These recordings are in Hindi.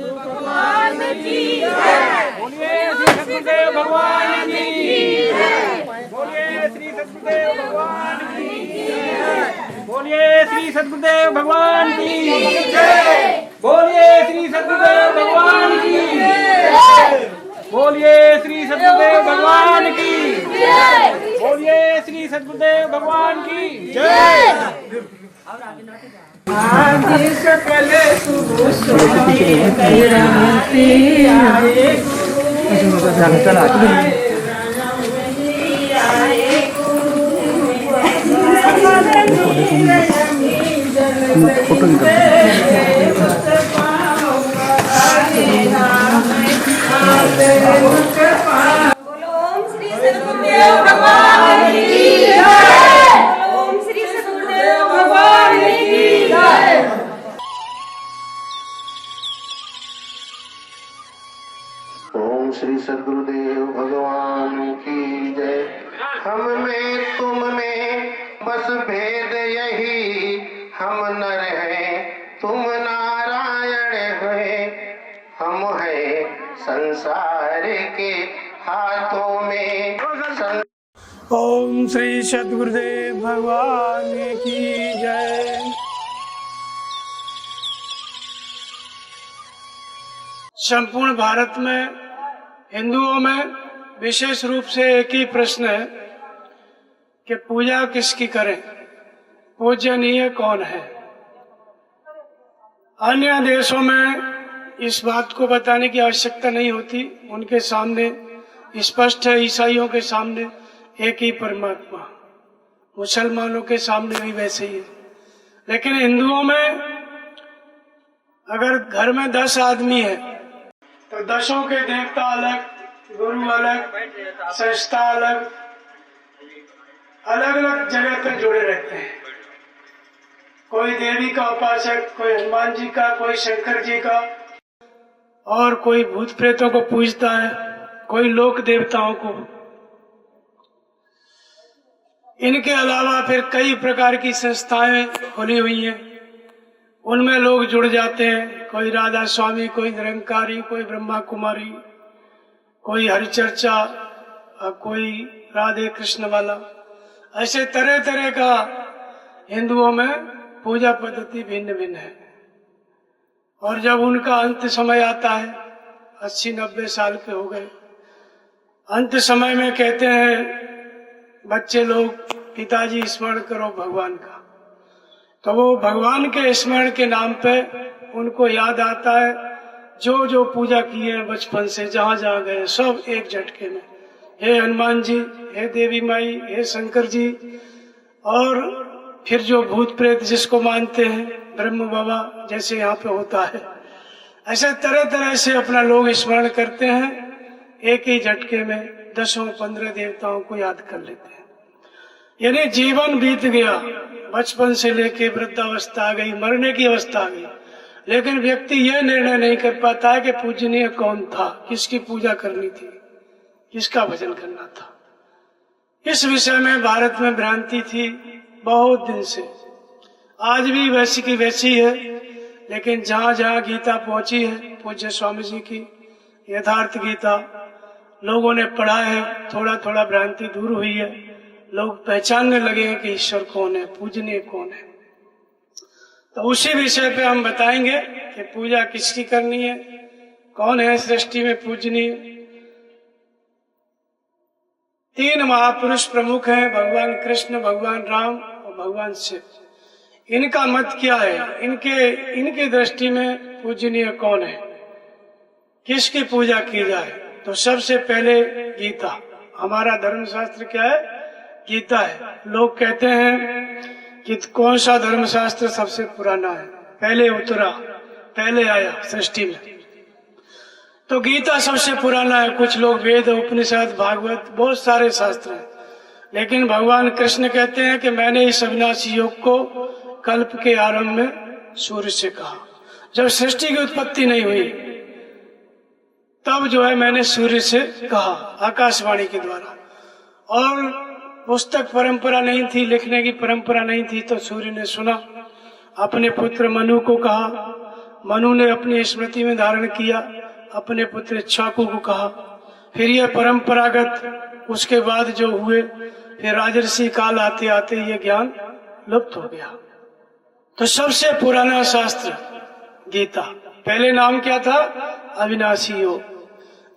भगवान की जय। बोलिए श्री सद्गुरुदेव भगवान की जय। बोलिए श्री सद्गुरुदेव भगवान की जय। बोलिए श्री सद्गुरुदेव भगवान की जय। बोलिए श्री सद्गुरुदेव भगवान की जय। बोलिए श्री सद्गुरुदेव भगवान की जय। बोलिए श्री सद्गुरुदेव भगवान की जय। आदि सकल शुभ सोए कैराती आए ओम श्री सद्गुरुदेव भगवान की जय। ओम श्री सद्गुरुदेव भगवान की जय। ओम श्री सद्गुरुदेव भगवान की जय। हम में तुम में बस भेद यही, हम नर हैं तुम नारायण हुए। हम हैं संसार के हाथों में ओम श्री सद्गुरुदेव भगवान की जय। संपूर्ण भारत में हिंदुओं में विशेष रूप से एक ही प्रश्न है कि पूजा किसकी करें, पूजनीय कौन है। अन्य देशों में इस बात को बताने की आवश्यकता नहीं होती, उनके सामने स्पष्ट है। ईसाइयों के सामने एक ही परमात्मा, मुसलमानों के सामने भी वैसे ही है। लेकिन हिंदुओं में अगर घर में 10 आदमी है तो 10 के देवता अलग, गुरु अलग, संस्था अलग, अलग अलग जगह पर जुड़े रहते हैं। कोई देवी का उपासक, कोई हनुमान जी का, कोई शंकर जी का, और कोई भूत प्रेतों को पूजता है, कोई लोक देवताओं को। इनके अलावा फिर कई प्रकार की संस्थाएं खुली हुई हैं, उनमें लोग जुड़ जाते हैं। कोई राधा स्वामी, कोई निरंकारी, कोई ब्रह्मा कुमारी, कोई हरिचर्चा, कोई राधे कृष्ण वाला। ऐसे तरह तरह का हिंदुओं में पूजा पद्धति भिन्न भिन्न है। और जब उनका अंत समय आता है, 80-90 साल के हो गए, अंत समय में कहते हैं बच्चे लोग, पिताजी स्मरण करो भगवान का। तो वो भगवान के स्मरण के नाम पे उनको याद आता है जो जो पूजा किए हैं बचपन से, जहां जहां गए सब एक झटके में। हे हनुमान जी, हे देवी माई, हे शंकर जी, और फिर जो भूत प्रेत जिसको मानते हैं, ब्रह्म बाबा जैसे यहाँ पे होता है, ऐसे तरह तरह से अपना लोग स्मरण करते हैं। एक ही झटके में 10-15 देवताओं को याद कर लेते हैं। यानी जीवन बीत गया, बचपन से लेके वृद्धावस्था आ गई, मरने की अवस्था आ गई, लेकिन व्यक्ति यह निर्णय नहीं कर पाता है कि पूजनीय कौन था, किसकी पूजा करनी थी, किसका भजन करना था। इस विषय में भारत में भ्रांति थी बहुत दिन से, आज भी वैसी की वैसी है। लेकिन जहां जहां गीता पहुंची है, पूज्य स्वामी जी की यथार्थ गीता लोगों ने पढ़ा है, थोड़ा थोड़ा भ्रांति दूर हुई है। लोग पहचानने लगे हैं कि ईश्वर कौन है, पूजनीय कौन है। तो उसी विषय पे हम बताएंगे कि पूजा किसकी करनी है, कौन है सृष्टि में पूजनीय। 3 महापुरुष प्रमुख हैं, भगवान कृष्ण, भगवान राम और भगवान शिव। इनका मत क्या है, इनके दृष्टि में पूजनीय कौन है, किसकी पूजा की जाए। तो सबसे पहले गीता, हमारा धर्मशास्त्र क्या है, गीता है। लोग कहते हैं कि कौन सा धर्मशास्त्र सबसे पुराना है, पहले उतरा, पहले आया सृष्टि में, तो गीता सबसे पुराना है। कुछ लोग वेद, उपनिषद, भागवत, बहुत सारे शास्त्र हैं। लेकिन भगवान कृष्ण कहते हैं कि मैंने इस अविनाशी योग को कल्प के आरंभ में सूर्य से कहा। जब सृष्टि की उत्पत्ति नहीं हुई तब जो है मैंने सूर्य से कहा, आकाशवाणी के द्वारा। और पुस्तक परंपरा नहीं थी, लिखने की परंपरा नहीं थी, तो सूर्य ने सुना, अपने पुत्र मनु को कहा, मनु ने अपनी स्मृति में धारण किया, अपने पुत्र इक्ष्वाकु को कहा। फिर यह परंपरागत उसके बाद जो हुए, फिर राजर्षि काल आते आते ये ज्ञान लुप्त हो गया। तो सबसे पुराना शास्त्र गीता, पहले नाम क्या था? अविनाशी योग।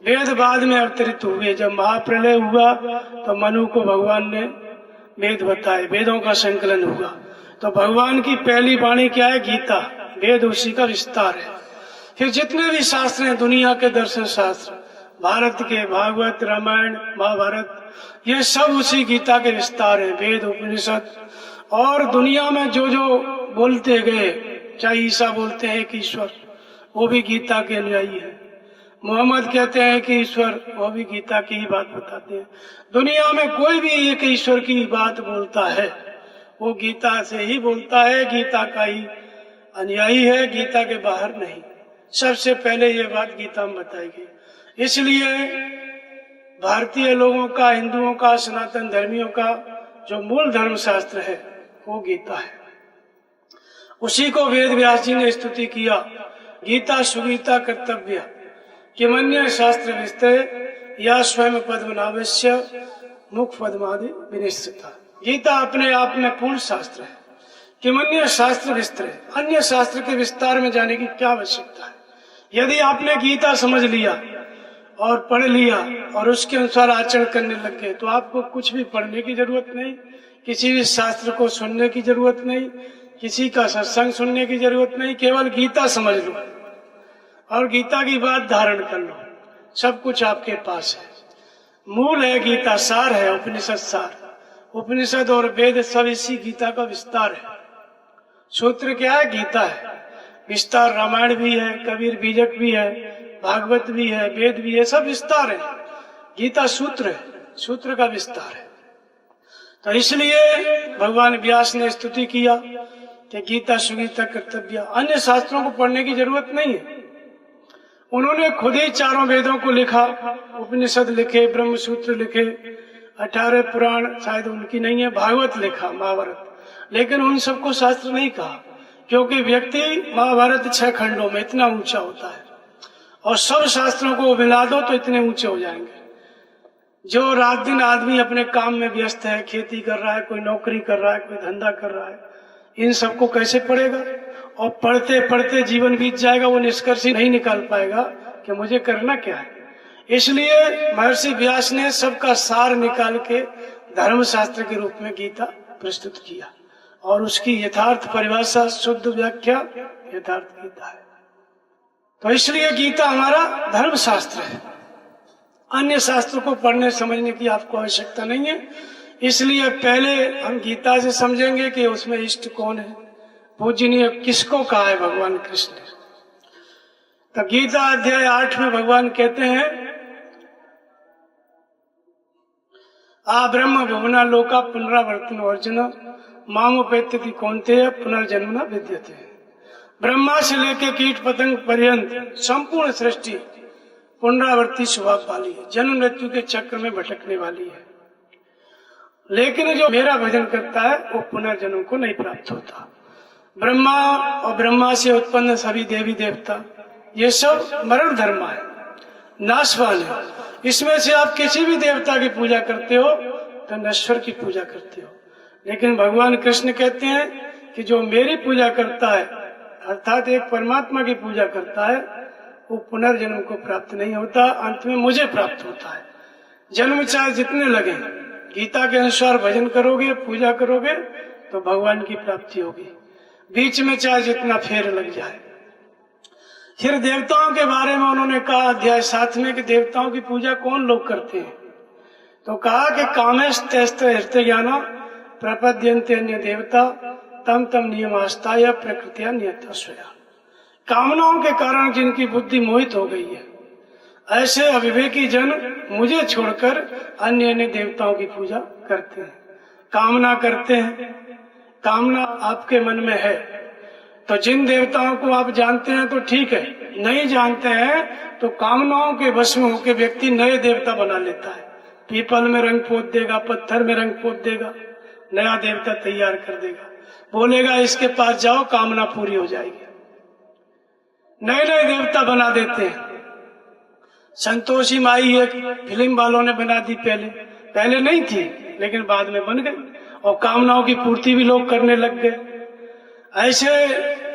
वेद बाद में अवतरित हुए। जब महाप्रलय हुआ तो मनु को भगवान ने वेद बताए, वेदों का संकलन हुआ। तो भगवान की पहली वाणी क्या है? गीता। वेद उसी का विस्तार है। फिर जितने भी शास्त्र हैं, दुनिया के दर्शन शास्त्र, भारत के भागवत, रामायण, महाभारत, ये सब उसी गीता के विस्तार हैं। वेद, उपनिषद और दुनिया में जो जो बोलते गए, चाहे ईसा बोलते हैं कि ईश्वर, वो भी गीता के अनुयायी है। मोहम्मद कहते हैं कि ईश्वर, वो भी गीता की ही बात बताते हैं। दुनिया में कोई भी एक ईश्वर की बात बोलता है, वो गीता से ही बोलता है, गीता का ही अनुयायी है, गीता के बाहर नहीं। सबसे पहले ये बात गीता में बताई गई। इसलिए भारतीय लोगों का, हिंदुओं का, सनातन धर्मियों का जो मूल धर्म शास्त्र है वो गीता है। उसी को वेद व्यास जी ने स्तुति किया, गीता सुगीता कर्तव्य किमन्य शास्त्र विस्तय या स्वयं पद्मनाभस्य मुख पद्मादि विनिश्चिता। गीता अपने आप में पूर्ण शास्त्र है। किमन्य शास्त्र विस्तय, अन्य शास्त्र के विस्तार में जाने की क्या आवश्यकता है? यदि आपने गीता समझ लिया और पढ़ लिया और उसके अनुसार आचरण करने लग गए तो आपको कुछ भी पढ़ने की जरूरत नहीं, किसी भी शास्त्र को सुनने की जरूरत नहीं, किसी का सत्संग सुनने की जरूरत नहीं। केवल गीता समझ लो और गीता की बात धारण कर लो, सब कुछ आपके पास है। मूल है गीता, सार है उपनिषद सार। उपनिषद और वेद सब इसी गीता का विस्तार है। सूत्र क्या है? गीता है। विस्तार रामायण भी है, कबीर बीजक भी है, भागवत भी है, वेद भी है, सब विस्तार है। गीता सूत्र है, सूत्र का विस्तार है। तो इसलिए भगवान व्यास ने स्तुति किया कि गीता सुगीता कर्तव्य। अन्य शास्त्रों को पढ़ने की जरूरत नहीं है। उन्होंने खुद ही चारों वेदों को लिखा, उपनिषद लिखे, ब्रह्म सूत्र लिखे, 18 पुराण शायद उनकी नहीं है, भागवत लिखा, महाभारत, लेकिन उन सबको शास्त्र नहीं कहा, क्योंकि व्यक्ति महाभारत 6 खंडों में इतना ऊंचा होता है और सब शास्त्रों को मिला दो तो इतने ऊंचे हो जाएंगे। जो रात दिन आदमी अपने काम में व्यस्त है, खेती कर रहा है, कोई नौकरी कर रहा है, कोई धंधा कर रहा है, इन सबको कैसे पढ़ेगा? और पढ़ते पढ़ते जीवन बीत जाएगा, वो निष्कर्ष ही नहीं निकाल पाएगा कि मुझे करना क्या है। इसलिए महर्षि व्यास ने सबका सार निकाल के धर्म शास्त्र के रूप में गीता प्रस्तुत किया और उसकी यथार्थ परिभाषा, शुद्ध व्याख्या यथार्थ गीता है। तो इसलिए गीता हमारा धर्म शास्त्र है। अन्य शास्त्र को पढ़ने समझने की आपको आवश्यकता नहीं है। इसलिए पहले हम गीता से समझेंगे कि उसमें इष्ट कौन है, पूजनीय किसको कहा है भगवान कृष्ण ने। तो गीता अध्याय 8 में भगवान कहते हैं, आ ब्रह्म भुवना लोका पुनरावर्तन अर्जुन मामोपेत्यति कौन्तेय पुनर्जन्म न विद्यते। ब्रह्मा से लेके कीट पतंग पर्यंत संपूर्ण सृष्टि पुनरावर्ती स्वभाव वाली है, जन्म मृत्यु के चक्र में भटकने वाली है। लेकिन जो मेरा भजन करता है वो पुनर्जन्म को नहीं प्राप्त होता। ब्रह्मा और ब्रह्मा से उत्पन्न सभी देवी देवता ये सब मरण धर्म है, नाशवान है। इसमें से आप किसी भी देवता की पूजा करते हो तो नश्वर की पूजा करते हो। लेकिन भगवान कृष्ण कहते हैं कि जो मेरी पूजा करता है, अर्थात एक परमात्मा की पूजा करता है, वो पुनर्जन्म को प्राप्त नहीं होता, अंत में मुझे प्राप्त होता है। जन्म चाहे जितने लगे, गीता के अनुसार भजन करोगे, पूजा करोगे तो भगवान की प्राप्ति होगी। बीच में चाहे जितना फेर लग जाए। फिर देवताओं के बारे में उन्होंने कहा अध्याय 7 में कि देवताओं की पूजा कौन लोग करते हैं। तो कहा कि कामेस्तैस्त हृदय ज्ञान प्रपद्यन्ते अन्य देवता तम तम नियमास्ताय प्रकृतिया नियता स्वया। कामनाओं के कारण जिनकी बुद्धि मोहित हो गई है, ऐसे अविवेकी जन मुझे छोड़कर अन्य अन्य देवताओं की पूजा करते हैं, कामना करते हैं। कामना आपके मन में है तो जिन देवताओं को आप जानते हैं तो ठीक है, नहीं जानते हैं तो कामनाओं के वश में होकर व्यक्ति नए देवता बना लेता है। पीपल में रंग पोत देगा, पत्थर में रंग पोत देगा, नया देवता तैयार कर देगा, बोलेगा इसके पास जाओ कामना पूरी हो जाएगी। नए नए देवता बना देते हैं। संतोषी माई एक फिल्म वालों ने बना दी, पहले नहीं थी लेकिन बाद में बन गई, और कामनाओं की पूर्ति भी लोग करने लग गए। ऐसे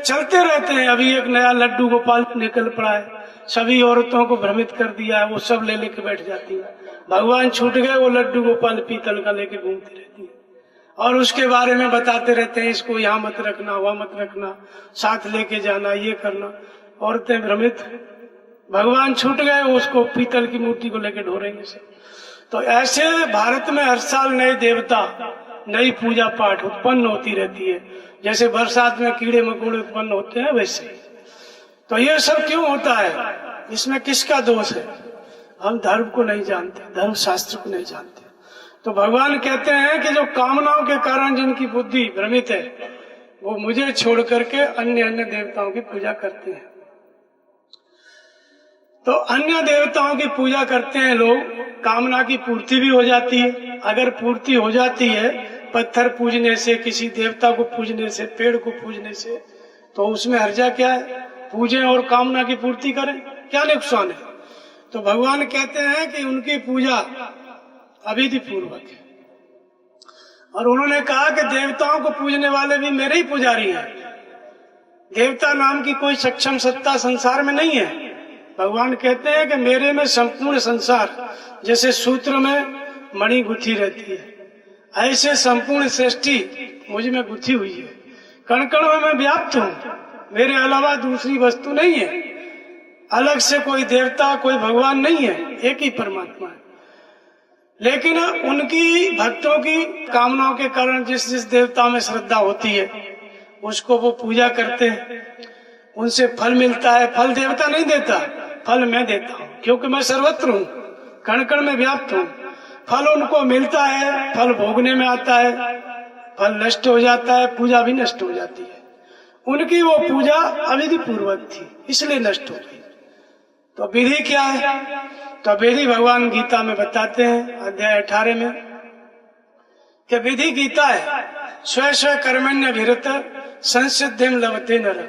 चलते रहते हैं। अभी एक नया लड्डू गोपाल निकल पड़ा है, सभी औरतों को भ्रमित कर दिया है, वो सब ले लेके बैठ जाती है। भगवान छूट गए, वो लड्डू गोपाल पीतल का लेके घूमती रहती है और उसके बारे में बताते रहते हैं, इसको यहाँ मत रखना, वहां मत रखना, साथ लेके जाना, ये करना। औरतें भ्रमित, भगवान छूट गए, उसको पीतल की मूर्ति को लेके ढोरेंगे सब। तो ऐसे भारत में हर साल नए देवता, नई पूजा पाठ उत्पन्न होती रहती है। जैसे बरसात में कीड़े मकोड़े उत्पन्न होते हैं, वैसे। तो ये सब क्यों होता है? इसमें किसका दोष है? हम धर्म को नहीं जानते, धर्म शास्त्र को नहीं जानते। तो भगवान कहते हैं कि जो कामनाओं के कारण जिनकी बुद्धि भ्रमित है, वो मुझे छोड़ करके अन्य अन्य देवताओं की पूजा करते हैं। तो अन्य देवताओं की पूजा करते हैं लोग, कामना की पूर्ति भी हो जाती है। अगर पूर्ति हो जाती है पत्थर पूजने से, किसी देवता को पूजने से, पेड़ को पूजने से, तो उसमें हर्जा क्या है? पूजें और कामना की पूर्ति करें, क्या नुकसान है? तो भगवान कहते हैं कि उनकी पूजा अविधि पूर्वक है। और उन्होंने कहा कि देवताओं को पूजने वाले भी मेरे ही पुजारी हैं। देवता नाम की कोई सक्षम सत्ता संसार में नहीं है। भगवान कहते हैं कि मेरे में संपूर्ण संसार, जैसे सूत्र में मणि गुथी रहती है, ऐसे संपूर्ण सृष्टि मुझ में गुथी हुई है। कण कण में मैं व्याप्त हूँ, मेरे अलावा दूसरी वस्तु नहीं है। अलग से कोई देवता, कोई भगवान नहीं है, एक ही परमात्मा है। लेकिन उनकी भक्तों की कामनाओं के कारण जिस जिस देवता में श्रद्धा होती है, उसको वो पूजा करते हैं, उनसे फल मिलता है। फल देवता नहीं देता, फल मैं देता हूँ, क्योंकि मैं सर्वत्र हूँ, कण कण में व्याप्त हूँ। फल उनको मिलता है, फल भोगने में आता है, फल नष्ट हो जाता है, पूजा भी नष्ट हो जाती है। उनकी वो पूजा अविधि पूर्वक थी, इसलिए नष्ट हो गई। तो विधि क्या है? तो विधि भगवान गीता में बताते हैं, अध्याय 18 में, कि विधि गीता है स्व स्व कर्मण्य विरत संसिद्धिम लभते नर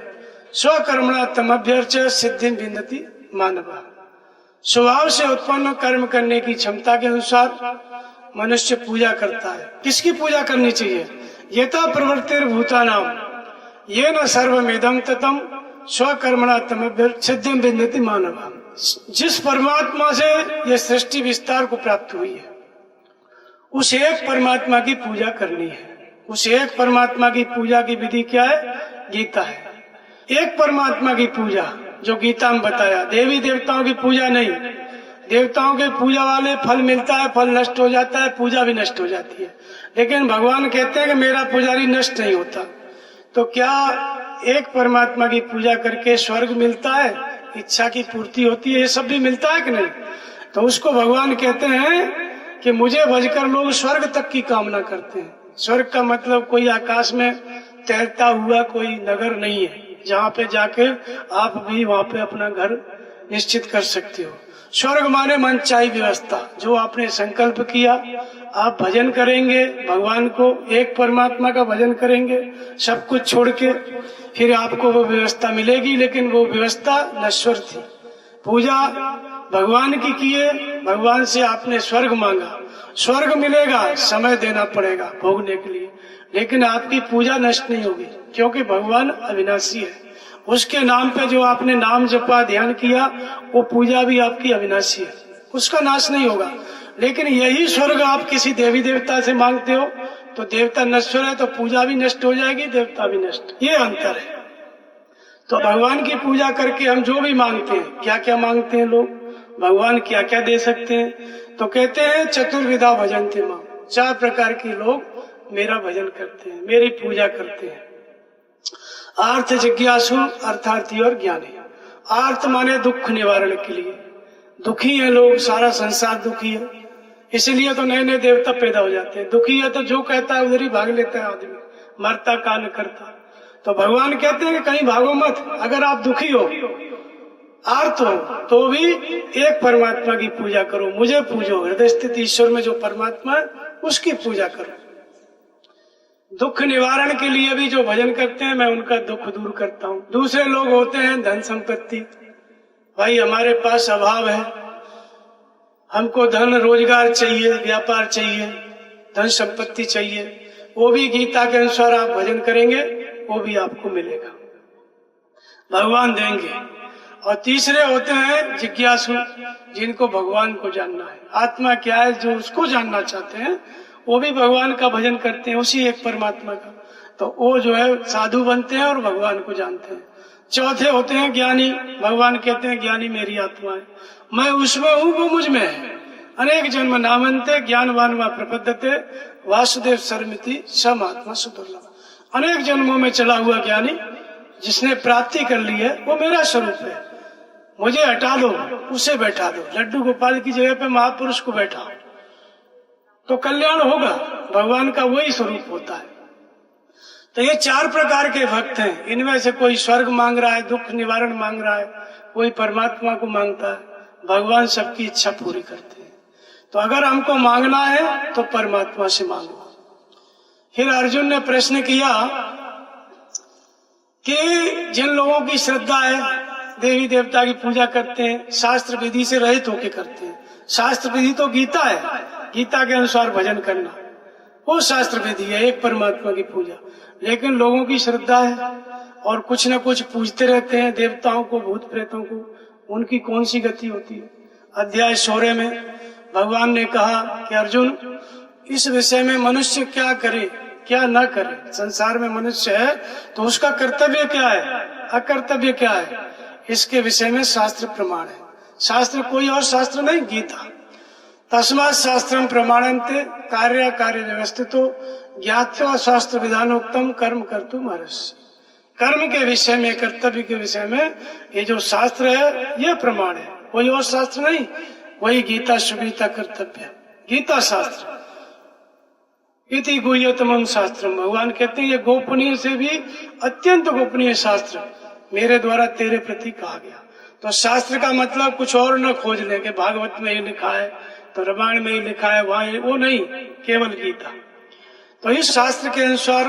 स्वकर्मणा तमभ्यर्च सिद्धिम विन्दति मानव। स्वभाव से उत्पन्न कर्म करने की क्षमता के अनुसार मनुष्य पूजा करता है। किसकी पूजा करनी चाहिए? यथा प्रवृत्तिर्भूतानाम येन सर्वमेदं ततं स्वकर्मणा तमभ्यर्च सिद्धिम विन्दति मानव। जिस परमात्मा से यह सृष्टि विस्तार को प्राप्त हुई है, उस एक परमात्मा की पूजा करनी है। उस एक परमात्मा की पूजा की विधि क्या है? गीता है। एक परमात्मा की पूजा जो गीता में बताया, देवी देवताओं की पूजा नहीं। देवताओं के पूजा वाले फल मिलता है, फल नष्ट हो जाता है, पूजा भी नष्ट हो जाती है। लेकिन भगवान कहते हैं कि मेरा पुजारी नष्ट नहीं होता। तो क्या एक परमात्मा की पूजा करके स्वर्ग मिलता है, इच्छा की पूर्ति होती है, ये सब भी मिलता है कि नहीं? तो उसको भगवान कहते हैं कि मुझे भजकर लोग स्वर्ग तक की कामना करते हैं। स्वर्ग का मतलब कोई आकाश में तैरता हुआ कोई नगर नहीं है, जहाँ पे जाके आप भी वहाँ पे अपना घर निश्चित कर सकते हो। स्वर्ग माने मनचाही व्यवस्था, जो आपने संकल्प किया, आप भजन करेंगे भगवान को, एक परमात्मा का भजन करेंगे, सब कुछ छोड़ के, फिर आपको वो व्यवस्था मिलेगी। लेकिन वो व्यवस्था नश्वर थी। पूजा भगवान की किए, भगवान से आपने स्वर्ग मांगा, स्वर्ग मिलेगा, समय देना पड़ेगा भोगने के लिए, लेकिन आपकी पूजा नष्ट नहीं होगी, क्योंकि भगवान अविनाशी है। उसके नाम पे जो आपने नाम जपा, ध्यान किया, वो पूजा भी आपकी अविनाशी है, उसका नाश नहीं होगा। लेकिन यही स्वर्ग आप किसी देवी देवता से मांगते हो, तो देवता नश्वर है, तो पूजा भी नष्ट हो जाएगी, देवता भी नष्ट। ये अंतर है। तो भगवान की पूजा करके हम जो भी मांगते हैं, क्या क्या मांगते हैं लोग, भगवान क्या क्या दे सकते हैं? तो कहते हैं चतुर्विधा भजन्ते मां, 4 प्रकार के लोग मेरा भजन करते हैं, मेरी पूजा करते हैं। आर्थ जिज्ञासु, अर्थार्थी और ज्ञानी। आर्थ माने दुख निवारण के लिए। दुखी है लोग, सारा संसार दुखी है, इसलिए तो नए नए देवता पैदा हो जाते हैं। दुखी है तो जो कहता है उधर ही भाग लेता है आदमी, मरता का न करता। तो भगवान कहते हैं कि कहीं भागो मत। अगर आप दुखी हो, आर्त हो, तो भी एक परमात्मा की पूजा करो, मुझे पूजो। हृदय स्थित ईश्वर में जो परमात्मा है उसकी पूजा करो। दुख निवारण के लिए भी जो भजन करते हैं, मैं उनका दुख दूर करता हूँ। दूसरे लोग होते हैं धन संपत्ति, भाई हमारे पास अभाव है, हमको धन रोजगार चाहिए, व्यापार चाहिए, धन संपत्ति चाहिए, वो भी गीता के अनुसार आप भजन करेंगे, वो भी आपको मिलेगा, भगवान देंगे। और तीसरे होते हैं जिज्ञासु, जिनको भगवान को जानना है, आत्मा क्या है, जो उसको जानना चाहते हैं, वो भी भगवान का भजन करते हैं, उसी एक परमात्मा का। तो वो जो है साधु बनते हैं और भगवान को जानते हैं। चौथे होते हैं ज्ञानी, भगवान कहते हैं ज्ञानी मेरी आत्मा है, मैं उसमें हूँ, वो मुझ में है। अनेक जन्म नामन्ते ज्ञानवान व प्रपद्यते वासुदेव सर्वमिति सम आत्मा सुदुर्लभ। अनेक जन्मों में चला हुआ ज्ञानी जिसने प्राप्ति कर ली है, वो मेरा स्वरूप है, मुझे हटा दो, उसे बैठा दो, लड्डू गोपाल की जगह पे महापुरुष को बैठाओ तो कल्याण होगा। भगवान का वही स्वरूप होता है। तो ये 4 प्रकार के भक्त हैं। इनमें से कोई स्वर्ग मांग रहा है, दुख निवारण मांग रहा है, कोई परमात्मा को मांगता है। भगवान सबकी इच्छा पूरी करते हैं। तो अगर हमको मांगना है तो परमात्मा से मांगो। फिर अर्जुन ने प्रश्न किया कि जिन लोगों की श्रद्धा है, देवी देवता की पूजा करते हैं, शास्त्र विधि से रहित होकर करते हैं। शास्त्र विधि तो गीता है, गीता के अनुसार भजन करना वो शास्त्र विधि है, एक परमात्मा की पूजा। लेकिन लोगों की श्रद्धा है और कुछ न कुछ पूजते रहते हैं, देवताओं को, भूत प्रेतों को, उनकी कौन सी गति होती है। अध्याय 16 में भगवान ने कहा कि अर्जुन, इस विषय में मनुष्य क्या करे क्या न करे। संसार में मनुष्य है तो उसका कर्तव्य क्या है, अकर्तव्य क्या है, इसके विषय में शास्त्र प्रमाण है। शास्त्र कोई और शास्त्र नहीं, गीता। तस्मात् शास्त्रम प्रमाणन्ते कार्य कार्य व्यवस्थितो ज्ञात्वा शास्त्र विधानोक्तम कर्म कर्तुम अर्हसि। कर्म के विषय में, कर्तव्य के विषय में ये जो शास्त्र है यह प्रमाण है, कोई और शास्त्र नहीं। वही गीता, सुगीता, कर्तव्य, गीता शास्त्र। इति गुह्यतमं शास्त्रम, भगवान कहते हैं ये गोपनीय से भी अत्यंत गोपनीय शास्त्र मेरे द्वारा तेरे प्रति कहा गया। तो शास्त्र का मतलब कुछ और न खोज ले कि भागवत में ही लिखा है तो रामायण में ही लिखा है, वहां, वो नहीं, केवल गीता। तो इस शास्त्र के अनुसार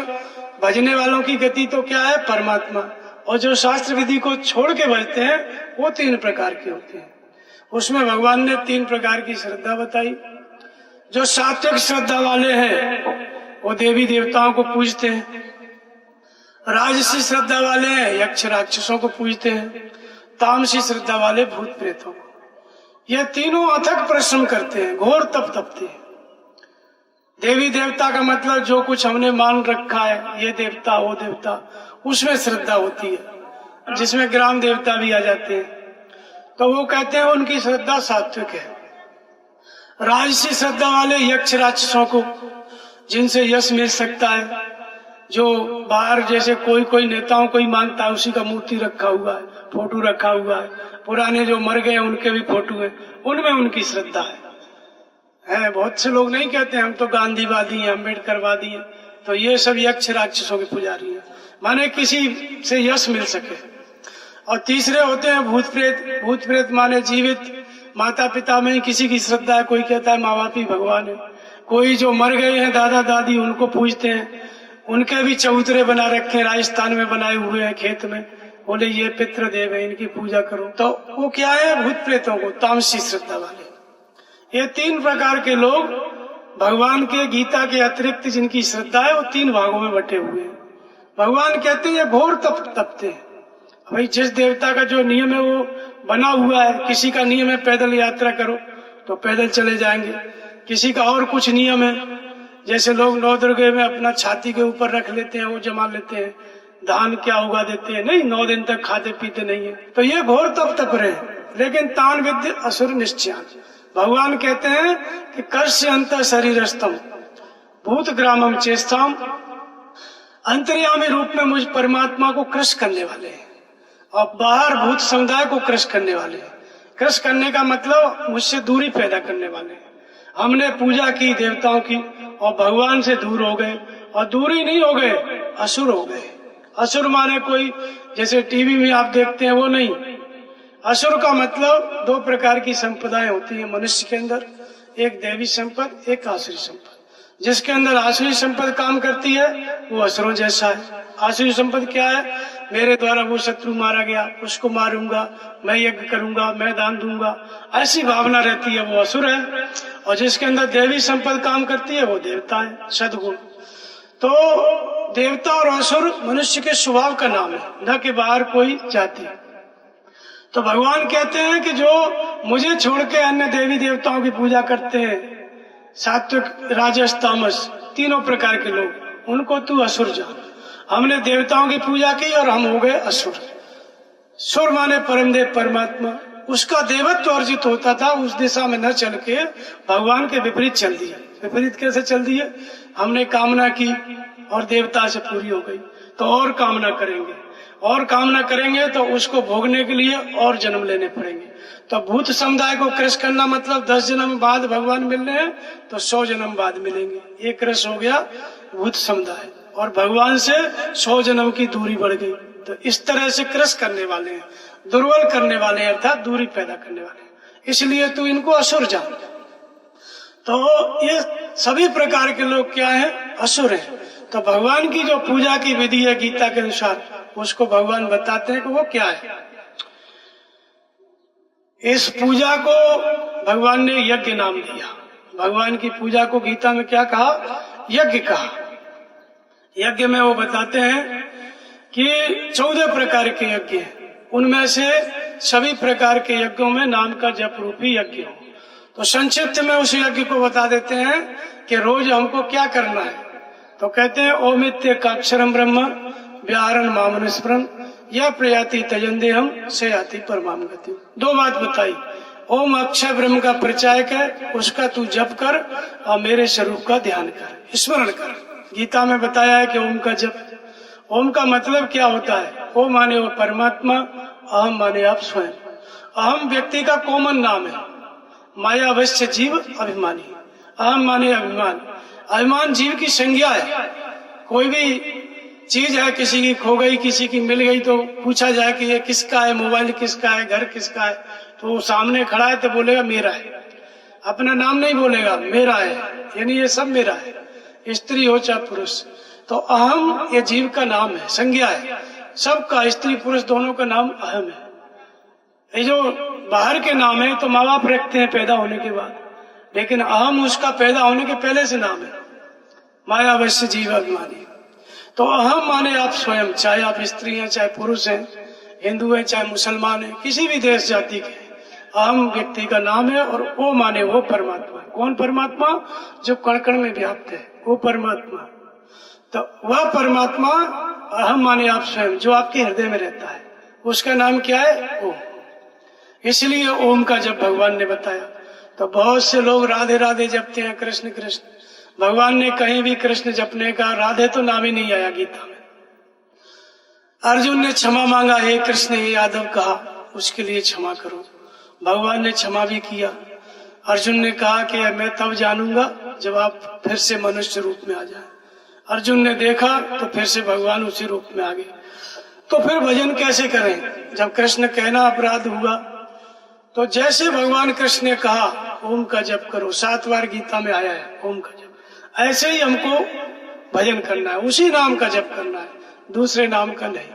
भजने वालों की गति तो क्या है, परमात्मा। और जो शास्त्र विधि को छोड़ के भजते हैं वो 3 प्रकार के होते हैं। उसमें भगवान ने 3 प्रकार की श्रद्धा बताई। जो सात्विक श्रद्धा वाले हैं वो देवी देवताओं को पूजते हैं, राजसी श्रद्धा वाले हैं यक्ष राक्षसों को पूजते हैं, तामसी श्रद्धा वाले भूत प्रेतों को। ये तीनों अथक परिश्रम करते हैं, घोर तप तपते हैं। देवी देवता का मतलब जो कुछ हमने मान रखा है, ये देवता वो देवता, उसमें श्रद्धा होती है, जिसमें ग्राम देवता भी आ जाते हैं। तो वो कहते हैं उनकी श्रद्धा सात्विक है। राजसी श्रद्धा वाले यक्ष राक्षसों को, जिनसे यश मिल सकता है, जो बाहर जैसे कोई कोई नेताओं को ही मानता है, उसी का मूर्ति रखा हुआ है, फोटो रखा हुआ है, पुराने जो मर गए उनके भी फोटो है, उनमें उनकी श्रद्धा है। बहुत से लोग नहीं कहते हम तो गांधीवादी हैं, अम्बेडकरवादी हैं। तो ये सब यक्ष राक्षसों के पुजारी हैं, माने किसी से यश मिल सके। और तीसरे होते हैं भूत प्रेत। भूत प्रेत माने जीवित माता पिता में किसी की श्रद्धा है, कोई कहता है माँ बाप ही भगवान है, कोई जो मर गए हैं दादा दादी उनको पूजते हैं, उनके भी चबूतरे बना रखे हैं, राजस्थान में बनाए हुए हैं खेत में, बोले ये पितृदेव है, इनकी पूजा करो। तो वो क्या है, भूत प्रेतों को, तामसी श्रद्धा वाले। ये 3 प्रकार के लोग भगवान के गीता के अतिरिक्त जिनकी श्रद्धा है वो 3 भागों में बटे हुए हैं। भगवान कहते हैं ये घोर तप तपते हैं। भाई जिस देवता का जो नियम है वो बना हुआ है, किसी का नियम है पैदल यात्रा करो तो पैदल चले जाएंगे, किसी का और कुछ नियम है, जैसे लोग 9 दुर्गे में अपना छाती के ऊपर रख लेते हैं, वो जमा लेते हैं, धान क्या उगा देते हैं, नहीं 9 दिन तक खाते पीते नहीं है। तो ये घोर तप तप रहे हैं। लेकिन तान विद्य असुर निश्चयान, भगवान कहते हैं कि कर्ष्य अंत शरीरस्थम भूत ग्रामम चेष्टाम, अंतर्यामी रूप में मुझ परमात्मा को क्रश करने वाले हैं और बाहर भूत समुदाय को क्रश करने वाले हैं। क्रश करने का मतलब मुझसे दूरी पैदा करने वाले हैं। हमने पूजा की देवताओं की और भगवान से दूर हो गए, और दूरी नहीं हो गए, असुर हो गए। असुर माने कोई जैसे टीवी में आप देखते हैं वो नहीं। असुर का मतलब 2 प्रकार की संपदाएं होती है मनुष्य के अंदर, एक दैवी संपद, एक आसुरी संपद। जिसके अंदर आसुरी संपत्ति काम करती है वो असुरों जैसा है। आसुरी संपत्ति क्या है? मेरे द्वारा वो शत्रु मारा गया, उसको मारूंगा, मैं यज्ञ करूंगा, मैं दान दूंगा, ऐसी भावना रहती है, वो असुर है। और जिसके अंदर देवी संपत्ति काम करती है वो देवता है, सद्गुण। तो देवता और असुर मनुष्य के स्वभाव का नाम है, न कि बाहर कोई जाति। तो भगवान कहते हैं कि जो मुझे छोड़ के अन्य देवी देवताओं की पूजा करते हैं, सात्विक, राजस, तामस, तीनों प्रकार के लोग, उनको तू असुर जान। हमने देवताओं की पूजा की और हम हो गए असुर। सुर माने परमदेव परमात्मा, उसका देवत्व अर्जित होता था, उस दिशा में न चल के भगवान के विपरीत चल दिए। विपरीत कैसे चल दिए? हमने कामना की और देवता से पूरी हो गई, तो और कामना करेंगे, और कामना करेंगे तो उसको भोगने के लिए और जन्म लेने पड़ेंगे। तो भूत समुदाय को क्रश करना मतलब 10 जन्म बाद भगवान मिलने हैं तो 100 जन्म बाद मिलेंगे। ये क्रश हो गया भूत समुदाय, और भगवान से 100 जन्म की दूरी बढ़ गई। तो इस तरह से क्रश करने वाले हैं, दुर्बल करने वाले हैं, अर्थात दूरी पैदा करने वाले हैं। इसलिए तू इनको असुर जान। तो ये सभी प्रकार के लोग क्या है? असुर हैं। तो भगवान की जो पूजा की विधि है गीता के अनुसार, उसको भगवान बताते हैं कि वो क्या है। इस पूजा को भगवान ने यज्ञ नाम दिया। भगवान की पूजा को गीता में क्या कहा? यज्ञ कहा। यज्ञ में वो बताते हैं कि 14 प्रकार के यज्ञ हैं, उनमें से सभी प्रकार के यज्ञों में नाम का जप रूपी यज्ञ हो। तो संक्षिप्त में उस यज्ञ को बता देते हैं कि रोज हमको क्या करना है। तो कहते हैं ओमित्य काक्षरम ब्रह्म व्याहरण मामनुस्मरण यह प्रयाति तजंदे हम से आती परमाम गति। 2 बात बताई। ओम अक्षय ब्रह्म का परिचायक है, उसका तू जप कर और मेरे स्वरूप का ध्यान कर, स्मरण कर। गीता में बताया है कि ओम का जप। ओम का मतलब क्या होता है? ओम माने वो परमात्मा, अहम माने आप स्वयं। अहम व्यक्ति का कॉमन नाम है, माया अवश्य जीव अभिमानी। अहम माने अभिमान, अभिमान जीव की संज्ञा है। कोई भी चीज है, किसी की खो गई, किसी की मिल गई, तो पूछा जाए कि ये किसका है, मोबाइल किसका है, घर किसका है, तो वो सामने खड़ा है तो बोलेगा मेरा है, अपना नाम नहीं बोलेगा, मेरा है, यानी ये सब मेरा है, स्त्री हो चाहे पुरुष। तो अहम ये जीव का नाम है, संज्ञा है सबका, स्त्री पुरुष दोनों का नाम अहम है। ये जो बाहर के नाम है तो माँ बाप रखते हैं पैदा होने के बाद, लेकिन अहम उसका पैदा होने के पहले से नाम है, माया अवश्य जीव अभिमानी। तो अहम माने आप स्वयं, चाहे आप स्त्री हैं, चाहे पुरुष हैं, हिंदू हैं, चाहे मुसलमान हैं, किसी भी देश जाति के, अहम व्यक्ति का नाम है। और वो माने वो परमात्मा। कौन परमात्मा? जो कण कण में व्याप्त है, वो परमात्मा। तो वह परमात्मा अहम माने आप स्वयं, जो आपके हृदय में रहता है, उसका नाम क्या है? ओम। इसलिए ओम का जब भगवान ने बताया, तो बहुत से लोग राधे राधे जपते हैं, कृष्ण कृष्ण। भगवान ने कहीं भी कृष्ण जपने का, राधे तो नाम ही नहीं आया गीता में। अर्जुन ने क्षमा मांगा, हे कृष्ण हे यादव कहा, उसके लिए क्षमा करो। भगवान ने क्षमा भी किया। अर्जुन ने कहा कि मैं तब जानूंगा जब आप फिर से मनुष्य रूप में आ जाए। अर्जुन ने देखा तो फिर से भगवान उसी रूप में आ गए। तो फिर भजन कैसे करें जब कृष्ण कहना अपराध हुआ? तो जैसे भगवान कृष्ण ने कहा ओम का जप करो, 7 बार गीता में आया है ओम का जप, ऐसे ही हमको भजन करना है, उसी नाम का जप करना है, दूसरे नाम का नहीं।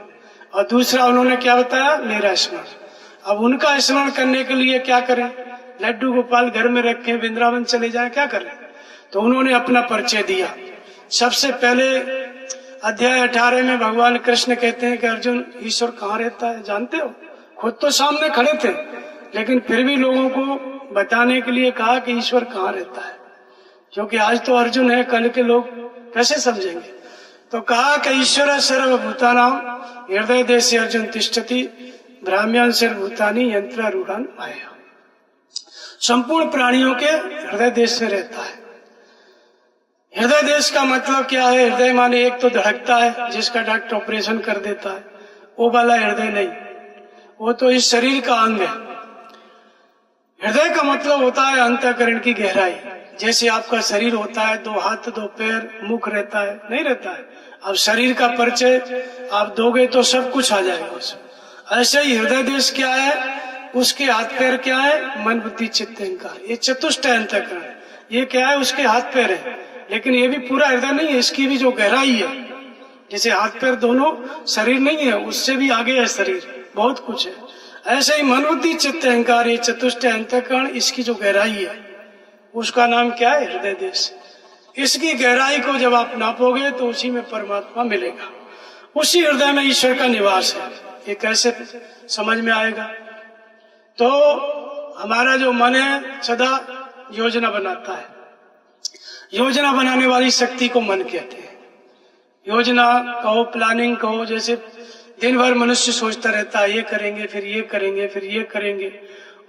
और दूसरा उन्होंने क्या बताया? मेरा स्मरण। अब उनका स्मरण करने के लिए क्या करें? लड्डू गोपाल घर में रखें, वृंदावन चले जाएं, क्या करें? तो उन्होंने अपना परिचय दिया। सबसे पहले अध्याय 18 में भगवान कृष्ण कहते हैं कि अर्जुन ईश्वर कहाँ रहता है जानते हो? खुद तो सामने खड़े थे, लेकिन फिर भी लोगों को बताने के लिए कहा कि ईश्वर कहाँ रहता है, क्योंकि आज तो अर्जुन है, कल के लोग कैसे समझेंगे। तो कहा कि ईश्वर सर्वभूतानां हृदय देशे अर्जुन तिष्ठति ब्राह्म्यान सर्वभूतानि यंत्रारूढ़ान माया। संपूर्ण प्राणियों के हृदय देश में रहता है। हृदय देश का मतलब क्या है? हृदय माने एक तो धड़कता है, जिसका डॉक्टर ऑपरेशन कर देता है, वो वाला हृदय नहीं, वो तो इस शरीर का अंग है। हृदय का मतलब होता है अंतःकरण की गहराई। जैसे आपका शरीर होता है, 2 हाथ 2 पैर मुख रहता है, नहीं रहता है। अब शरीर का परिचय आप दोगे तो सब कुछ आ जाएगा उसमें। ऐसे ही हृदय देश क्या है? उसके हाथ पैर क्या है? मन बुद्धि चित्त अहंकार, ये चतुष्ट अंतःकरण। ये क्या है? उसके हाथ पैर है। लेकिन ये भी पूरा हृदय नहीं है, इसकी भी जो गहराई है, जैसे हाथ पैर दोनों शरीर नहीं है, उससे भी आगे है शरीर, बहुत कुछ है। ऐसे ही मन बुद्धि चित्त अहंकार, ये चतुष्ट अंतःकरण, इसकी जो गहराई है उसका नाम क्या है? हृदय देश। इसकी गहराई को जब आप नापोगे तो उसी में परमात्मा मिलेगा, उसी हृदय में ईश्वर का निवास है। ये कैसे समझ में आएगा? तो हमारा जो मन है सदा योजना बनाता है, योजना बनाने वाली शक्ति को मन कहते हैं। योजना कहो, प्लानिंग कहो, जैसे दिन भर मनुष्य सोचता रहता है, ये करेंगे, फिर ये करेंगे, फिर ये करेंगे,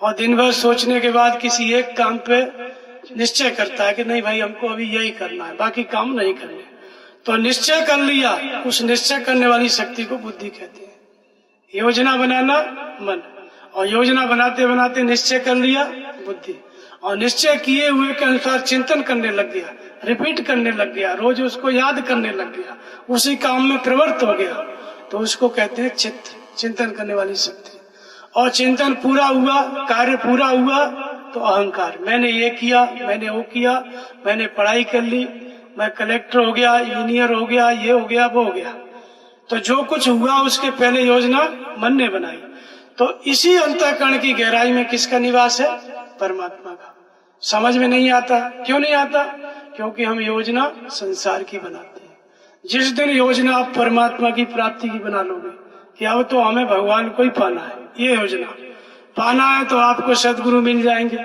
और दिन भर सोचने के बाद किसी एक काम पे निश्चय करता है कि नहीं भाई हमको अभी यही करना है, बाकी काम नहीं करने। तो निश्चय कर लिया, उस निश्चय करने वाली शक्ति को बुद्धि कहते हैं। योजना बनाना मन, और योजना बनाते बनाते निश्चय कर लिया बुद्धि, और निश्चय किए हुए के अनुसार चिंतन करने लग गया, रिपीट करने लग गया, रोज उसको याद करने लग गया, उसी काम में प्रवृत्त हो गया, तो उसको कहते हैं चित्त, चिंतन करने वाली शक्ति। और चिंतन पूरा हुआ, कार्य पूरा हुआ तो अहंकार, मैंने ये किया, मैंने वो किया, मैंने पढ़ाई कर ली, मैं कलेक्टर हो गया, इंजीनियर हो गया, ये हो गया, वो हो गया। तो जो कुछ हुआ उसके पहले योजना मन ने बनाई। तो इसी अंतःकरण की गहराई में किसका निवास है? परमात्मा का। समझ में नहीं आता। क्यों नहीं आता? क्योंकि हम योजना संसार की बनाते हैं। जिस दिन योजना आप परमात्मा की प्राप्ति की बना लोगे कि अब तो हमें भगवान को ही पाना है, ये योजना पाना है, तो आपको सदगुरु मिल जाएंगे,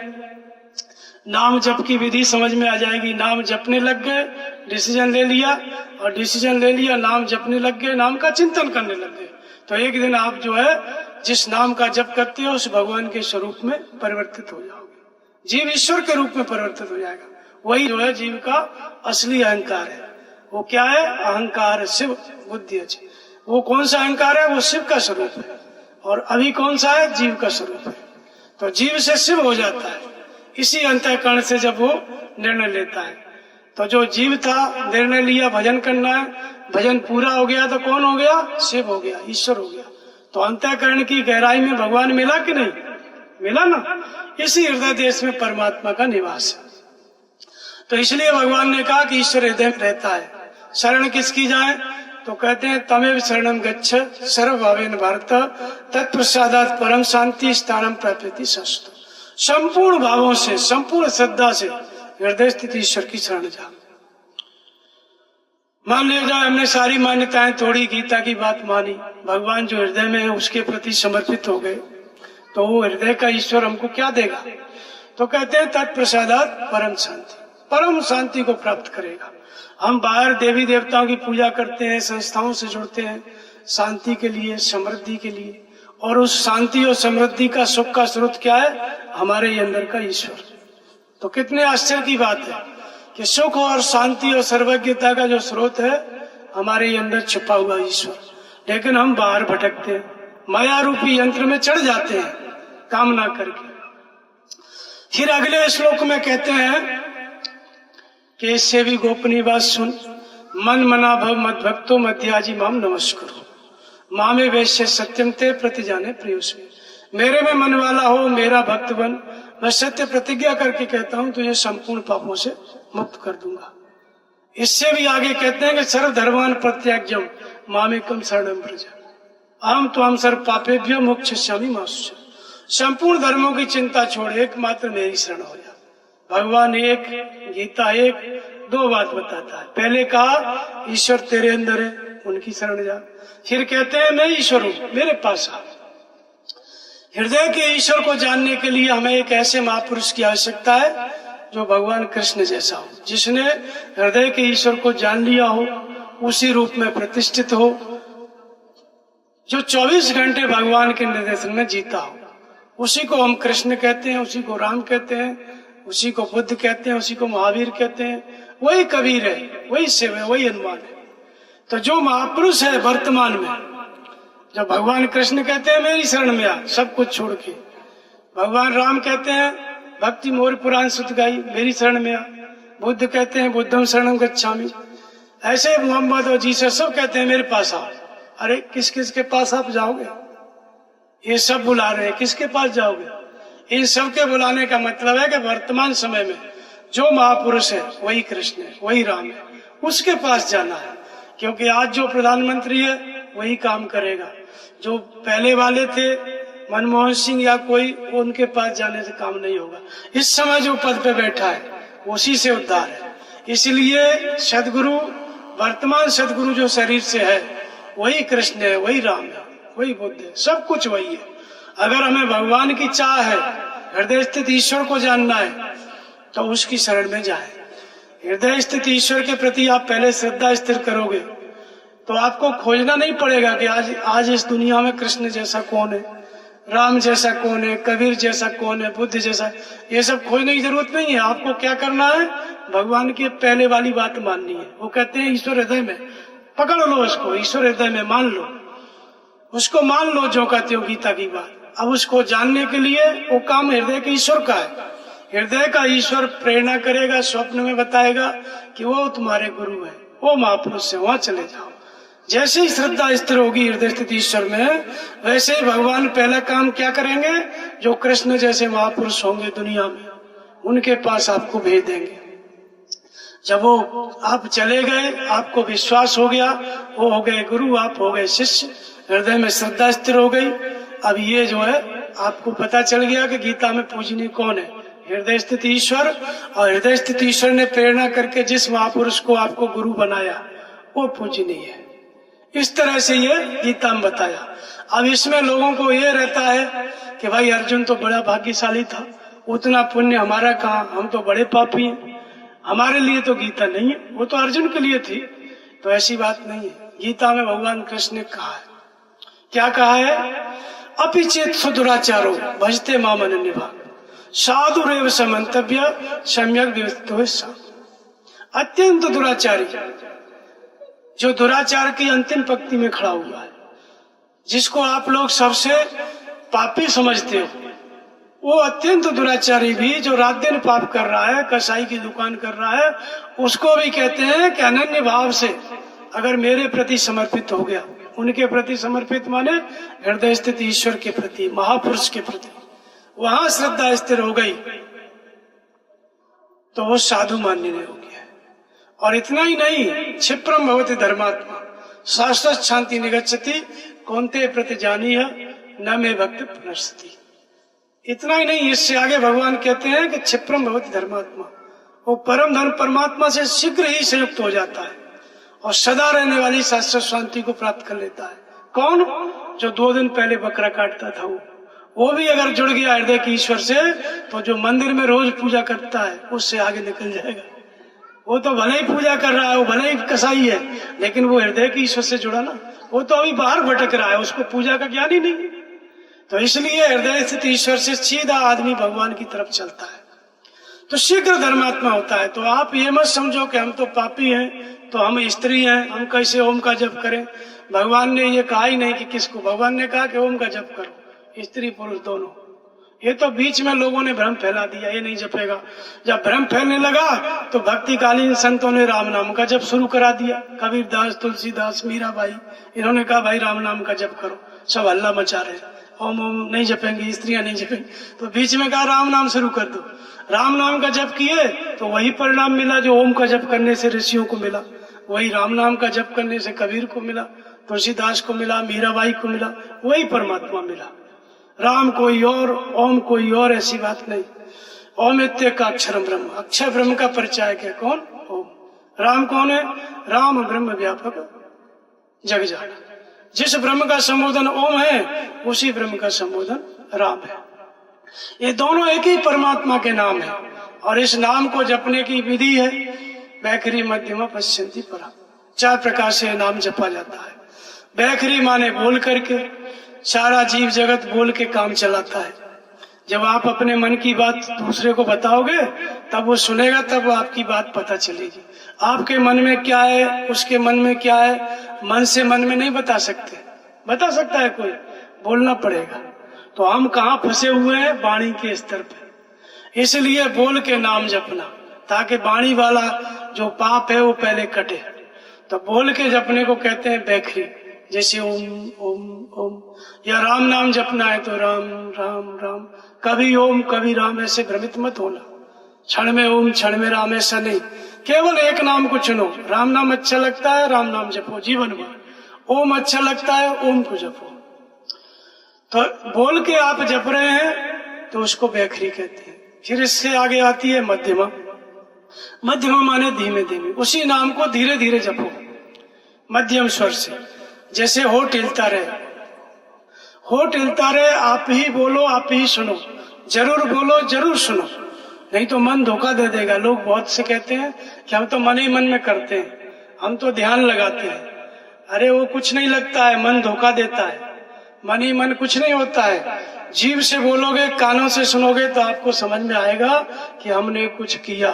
नाम जप की विधि समझ में आ जाएगी, नाम जपने लग गए, डिसीजन ले लिया, और डिसीजन ले लिया, नाम जपने लग गए, नाम का चिंतन करने लग गए, तो एक दिन आप जो है जिस नाम का जप करते हो उस भगवान के स्वरूप में परिवर्तित हो जाओगे, जीव ईश्वर के रूप में परिवर्तित हो जाएगा। वही जो है जीव का असली अहंकार है। वो क्या है? अहंकार शिव बुद्धि। वो कौन सा अहंकार है? वो शिव का स्वरूप है। और अभी कौन सा है? जीव का स्वरूप है। तो जीव से शिव हो जाता है इसी अंतःकरण से जब वो निर्णय लेता है। तो जो जीव था, निर्णय लिया भजन करना है, भजन पूरा हो गया तो कौन हो गया? शिव हो गया, ईश्वर हो गया। तो अंतःकरण की गहराई में भगवान मिला कि नहीं? मिला ना। इसी हृदय देश में परमात्मा का निवास है। तो इसलिए भगवान ने कहा कि ईश्वर हृदय में रहता है। शरण किसकी जाए? तो कहते हैं तमेव शरणम गच्छ सर्वभावेन भारत तत्प्रसादात् परम शांति स्थानम प्राप्यति सस्तु। संपूर्ण भावों से, संपूर्ण श्रद्धा से हृदय स्थित ईश्वर की शरण जा। मान लिया जाए हमने सारी मान्यताएं तोड़ी, गीता की बात मानी, भगवान जो हृदय में है उसके प्रति समर्पित हो गए, तो वो हृदय का ईश्वर हमको क्या देगा? तो कहते हैं तत्प्रसादात् परम शांति, परम शांति को प्राप्त करेगा। हम बाहर देवी देवताओं की पूजा करते हैं, संस्थाओं से जुड़ते हैं शांति के लिए, समृद्धि के लिए, और उस शांति और समृद्धि का सुख का स्रोत क्या है? हमारे ही अंदर का ईश्वर। तो कितने आश्चर्य की बात है कि सुख और शांति और सर्वज्ञता का जो स्रोत है हमारे ही अंदर छुपा हुआ ईश्वर। लेकिन हम बाहर भटकते हैं, माया रूपी यंत्र में चढ़ जाते हैं कामना करके। फिर अगले श्लोक में कहते हैं कि इससे भी गोपनीय बात सुन, मन मना भव मद भक्तो मध्याजी माम नमस्कुरु मामे वैश्य सत्यम ते प्रति जाने प्रियोस्मि। मेरे में मन वाला हो, मेरा भक्त बन, मैं सत्य प्रतिज्ञा करके कहता हूं तुझे संपूर्ण पापों से मुक्त कर दूंगा। इससे भी आगे कहते हैं कि सर्व धर्मान प्रत्याज्यम मामेकम शरणम व्रज अहम त्वाम सर्व पापेभ्यो मोक्षयिष्यामि मा शुचः। संपूर्ण धर्मों की चिंता छोड़ एकमात्र मेरी शरण हो जा। भगवान एक, गीता एक, दो बात बताता है। पहले कहा ईश्वर तेरे अंदर है, उनकी शरण जा। फिर कहते हैं मैं ईश्वर हूं, मेरे पास आ। हृदय के ईश्वर को जानने के लिए हमें एक ऐसे महापुरुष की आवश्यकता है जो भगवान कृष्ण जैसा हो, जिसने हृदय के ईश्वर को जान लिया हो, उसी रूप में प्रतिष्ठित हो, जो 24 घंटे भगवान के निर्देशन में जीता हो। उसी को हम कृष्ण कहते हैं, उसी को राम कहते हैं, उसी को बुद्ध कहते हैं, उसी को महावीर कहते हैं। वही कबीर है, वही शिव है, वही हनुमान है। तो जो महापुरुष है वर्तमान में, जब भगवान कृष्ण कहते हैं मेरी शरण में आ, सब कुछ छोड़ के, भगवान राम कहते हैं भक्ति मोर पुराण सुत गाई, मेरी शरण में आ, बुद्ध कहते हैं बुद्धम शरणम गच्छामि, ऐसे मोहम्मद और जीसस सब कहते हैं मेरे पास आओ। अरे किस किस के पास आप जाओगे? ये सब बुला रहे हैं, किसके पास जाओगे? इन सब के बुलाने का मतलब है कि वर्तमान समय में जो महापुरुष है वही कृष्ण है, वही राम है, उसके पास जाना है। क्योंकि आज जो प्रधानमंत्री है वही काम करेगा, जो पहले वाले थे मनमोहन सिंह या कोई, उनके पास जाने से काम नहीं होगा। इस समय जो पद पे बैठा है उसी से उद्धार है। इसलिए सदगुरु, वर्तमान सदगुरु जो शरीर से है वही कृष्ण है, वही राम है, वही बुद्ध है, सब कुछ वही है। अगर हमें भगवान की चाह है, हृदय स्थित ईश्वर को जानना है, तो उसकी शरण में जाए। हृदय स्थित ईश्वर के प्रति आप पहले श्रद्धा स्थिर करोगे तो आपको खोजना नहीं पड़ेगा कि आज इस दुनिया में कृष्ण जैसा कौन है, राम जैसा कौन है, कबीर जैसा कौन है, बुद्ध जैसा, ये सब खोजने की जरूरत नहीं है। आपको क्या करना है, भगवान की पहले वाली बात माननी है। वो कहते हैं ईश्वर हृदय में, पकड़ लो उसको, ईश्वर हृदय में मान लो, उसको मान लो जो कहते हो गीता की बात। अब उसको जानने के लिए वो काम हृदय के ईश्वर का है। हृदय का ईश्वर प्रेरणा करेगा, स्वप्न में बताएगा कि वो तुम्हारे गुरु है, वो महापुरुष है, वहां चले जाओ। जैसे ही श्रद्धा स्थिर होगी हृदय स्थित ईश्वर में, वैसे ही भगवान पहला काम क्या करेंगे, जो कृष्ण जैसे महापुरुष होंगे दुनिया में, उनके पास आपको भेज देंगे। जब वो आप चले गए, आपको विश्वास हो गया, वो हो गए गुरु, आप हो गए शिष्य, हृदय में श्रद्धा स्थिर हो गई। अब ये जो है आपको पता चल गया कि गीता में पूजनीय कौन है, हृदय स्थित ईश्वर। और हृदय स्थित ईश्वर ने प्रेरणा करके जिस महापुरुष को आपको गुरु बनाया वो पूजनीय है। इस तरह से ये गीता में बताया। अब इसमें लोगों को ये रहता है कि भाई अर्जुन तो बड़ा भाग्यशाली था, उतना पुण्य हमारा कहाँ, हम तो बड़े पापी हैं, हमारे लिए तो गीता नहीं है, वो तो अर्जुन के लिए थी। तो ऐसी बात नहीं है। गीता में भगवान कृष्ण ने कहा है, क्या कहा है, अपि चेत सुदुराचारो भजते माम अनन्य भाग साधु रेव समन्तव्य सम्यक विविधो। अत्यंत दुराचारी, जो दुराचार की अंतिम पंक्ति में खड़ा हुआ है, जिसको आप लोग सबसे पापी समझते हो, वो अत्यंत दुराचारी भी जो रात दिन पाप कर रहा है, कसाई की दुकान कर रहा है, उसको भी कहते हैं कि अनन्य भाव से अगर मेरे प्रति समर्पित हो गया, उनके प्रति समर्पित माने हृदय स्थित ईश्वर के प्रति, महापुरुष के प्रति, वहां श्रद्धा स्थिर हो गई तो वो साधु मान्य नहीं हो गया। और इतना ही नहीं, क्षिप्रम भवति धर्मात्मा शाश्वत शांति निगच्छति कौन्ते प्रति जानी है न मे भक्त पुनर्सति। इतना ही नहीं, इससे आगे भगवान कहते हैं कि क्षिप्रम भवति धर्मात्मा, वो परम धर्म परमात्मा से शीघ्र ही संयुक्त हो जाता है और सदा रहने वाली शाश्वत शांति को प्राप्त कर लेता है। कौन, जो 2 दिन पहले बकरा काटता था, वो भी अगर जुड़ गया हृदय के ईश्वर से, तो जो मंदिर में रोज पूजा करता है उससे आगे निकल जाएगा। वो तो भले ही पूजा कर रहा है, वो भले ही कसाई है, लेकिन वो हृदय के ईश्वर से जुड़ा ना, वो तो अभी बाहर भटक रहा है, उसको पूजा का ज्ञान ही नहीं। तो इसलिए हृदय स्थित ईश्वर से सीधा आदमी भगवान की तरफ चलता है तो शीघ्र धर्मात्मा होता है। तो आप ये मत समझो कि हम तो पापी हैं, तो हम स्त्री हैं, हम कैसे ओम का जप करें। भगवान ने ये कहा ही नहीं कि किसको, भगवान ने कहा कि ओम का जप करो, स्त्री पुरुष दोनों। ये तो बीच में लोगों ने भ्रम फैला दिया, ये नहीं जपेगा। जब भ्रम फैलने लगा तो भक्तिकालीन संतों ने राम नाम का जप शुरू करा दिया। कबीरदास, तुलसीदास, मीराबाई, इन्होंने कहा भाई राम नाम का जप करो। सब हल्ला मचा रहे, ओम ओम नहीं जपेंगे, स्त्रियां नहीं जपेंगी। तो बीच में कहा राम नाम शुरू कर दो। राम नाम का जप किए तो वही परिणाम मिला जो ओम का जप करने से ऋषियों को मिला, वही राम नाम का जप करने से कबीर को मिला, तुलसीदास को मिला, मीराबाई को मिला, वही परमात्मा मिला। राम कोई और, ओम कोई और, ऐसी बात नहीं। ओम इत्य का अक्षर ब्रह्म, अक्षर ब्रह्म का परिचय क्या, कौन, ओम। राम कौन है, राम ब्रह्म व्यापक जग जाना। जिस ब्रह्म का संबोधन ओम है, उसी ब्रह्म का संबोधन राम है। ये दोनों एक ही परमात्मा के नाम है और इस नाम को जपने की विधि है बैखरी मध्यमा पश्यंती परा। 4 प्रकार से नाम जपा जाता है। बैखरी माने बोल करके, सारा जीव जगत बोल के काम चलाता है। जब आप अपने मन की बात दूसरे को बताओगे तब वो सुनेगा, तब आपकी बात पता चलेगी। आपके मन में क्या है, उसके मन में क्या है, मन से मन में नहीं बता सकते। बता सकता है कोई, बोलना पड़ेगा। तो हम कहाँ फंसे हुए हैं, वाणी के स्तर पे। इसलिए बोल के नाम जपना, ताकि वाणी वाला जो पाप है वो पहले कटे। तो बोल के जपने को कहते हैं बैखरी। जैसे ओम ओम ओम, या राम नाम जपना है तो राम राम राम, कभी ओम कभी राम, ऐसे भ्रमित मत होना। क्षण में ओम क्षण में राम, ऐसा नहीं। केवल एक नाम को चुनो। राम नाम अच्छा लगता है, राम नाम जपो जीवन भर। ओम अच्छा लगता है, ओम को जपो। तो बोल के आप जप रहे हैं तो उसको बैखरी कहते हैं। फिर इससे आगे आती है मध्यमा। मध्यमा माने धीमे धीमे। उसी नाम को धीरे धीरे जपो मध्यम स्वर से, जैसे होठ हिलता रहे। होठ हिलता रहे, आप ही बोलो आप ही सुनो, जरूर बोलो जरूर सुनो, नहीं तो मन धोखा दे देगा। लोग बहुत से कहते हैं कि हम तो मन ही मन में करते हैं, हम तो ध्यान लगाते हैं। अरे वो कुछ नहीं लगता है, मन धोखा देता है। मन ही मन कुछ नहीं होता है। जीभ से बोलोगे, कानों से सुनोगे तो आपको समझ में आएगा कि हमने कुछ किया,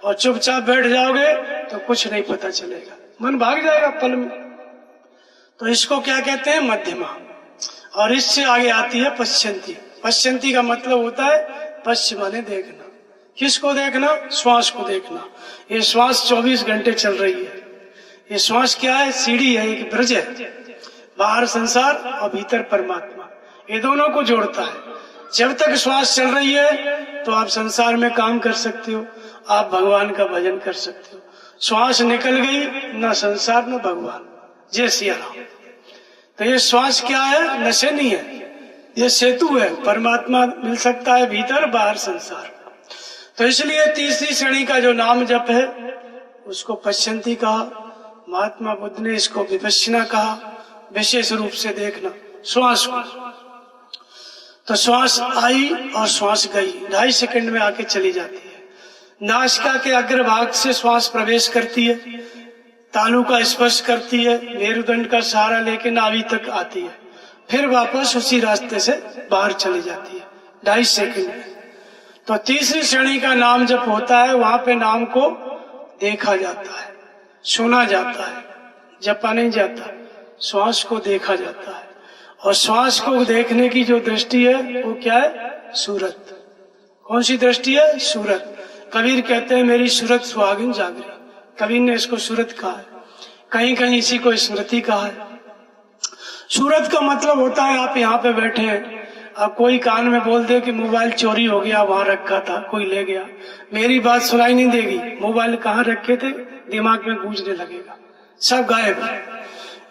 और चुपचाप बैठ जाओगे तो कुछ नहीं पता चलेगा, मन भाग जाएगा पल में। तो इसको क्या कहते हैं? मध्यमा। और इससे आगे आती है पश्चंती। पश्चंती का मतलब होता है पश्च माने देखना। किसको देखना? श्वास को देखना। ये श्वास 24 घंटे चल रही है। ये श्वास क्या है? सीढ़ी है, एक ब्रिज है। बाहर संसार और भीतर परमात्मा, ये दोनों को जोड़ता है। जब तक श्वास चल रही है तो आप संसार में काम कर सकते हो, आप भगवान का भजन कर सकते हो। श्वास निकल गई, न संसार न भगवान। जय सिया राम। तो ये श्वास क्या है? नशे नहीं है, ये सेतु है। परमात्मा मिल सकता है भीतर, बाहर संसार। तो इसलिए तीसरी श्रेणी का जो नाम जप है उसको पश्चंती कहा। महात्मा बुद्ध ने इसको विपश्यना कहा, विशेष रूप से देखना श्वास को। तो श्वास आई और श्वास गई, 2.5 सेकंड में आके चली जाती है। नासिका के अग्रभाग से श्वास प्रवेश करती है, तालू का स्पर्श करती है, मेरुदंड का सहारा लेके नाभि तक आती है, फिर वापस उसी रास्ते से बाहर चली जाती है 2.5 सेकंड में। तो तीसरी श्रेणी का नाम जब होता है, वहां पे नाम को देखा जाता है, सुना जाता है, जपा नहीं जाता। श्वास को देखा जाता है, और श्वास को देखने की जो दृष्टि है वो क्या है? सूरत। कौन सी दृष्टि है? सूरत। कबीर कहते हैं मेरी सूरत सुहागिन जागरी। कबीर ने इसको सूरत कहा है, कहीं कहीं इसी को स्मृति कहा है। सूरत का मतलब होता है आप यहाँ पे बैठे हैं, अब कोई कान में बोल दे कि मोबाइल चोरी हो गया, वहां रखा था, कोई ले गया, मेरी बात सुनाई नहीं देगी। मोबाइल कहाँ रखे थे दिमाग में गूंजने लगेगा, सब गायब है।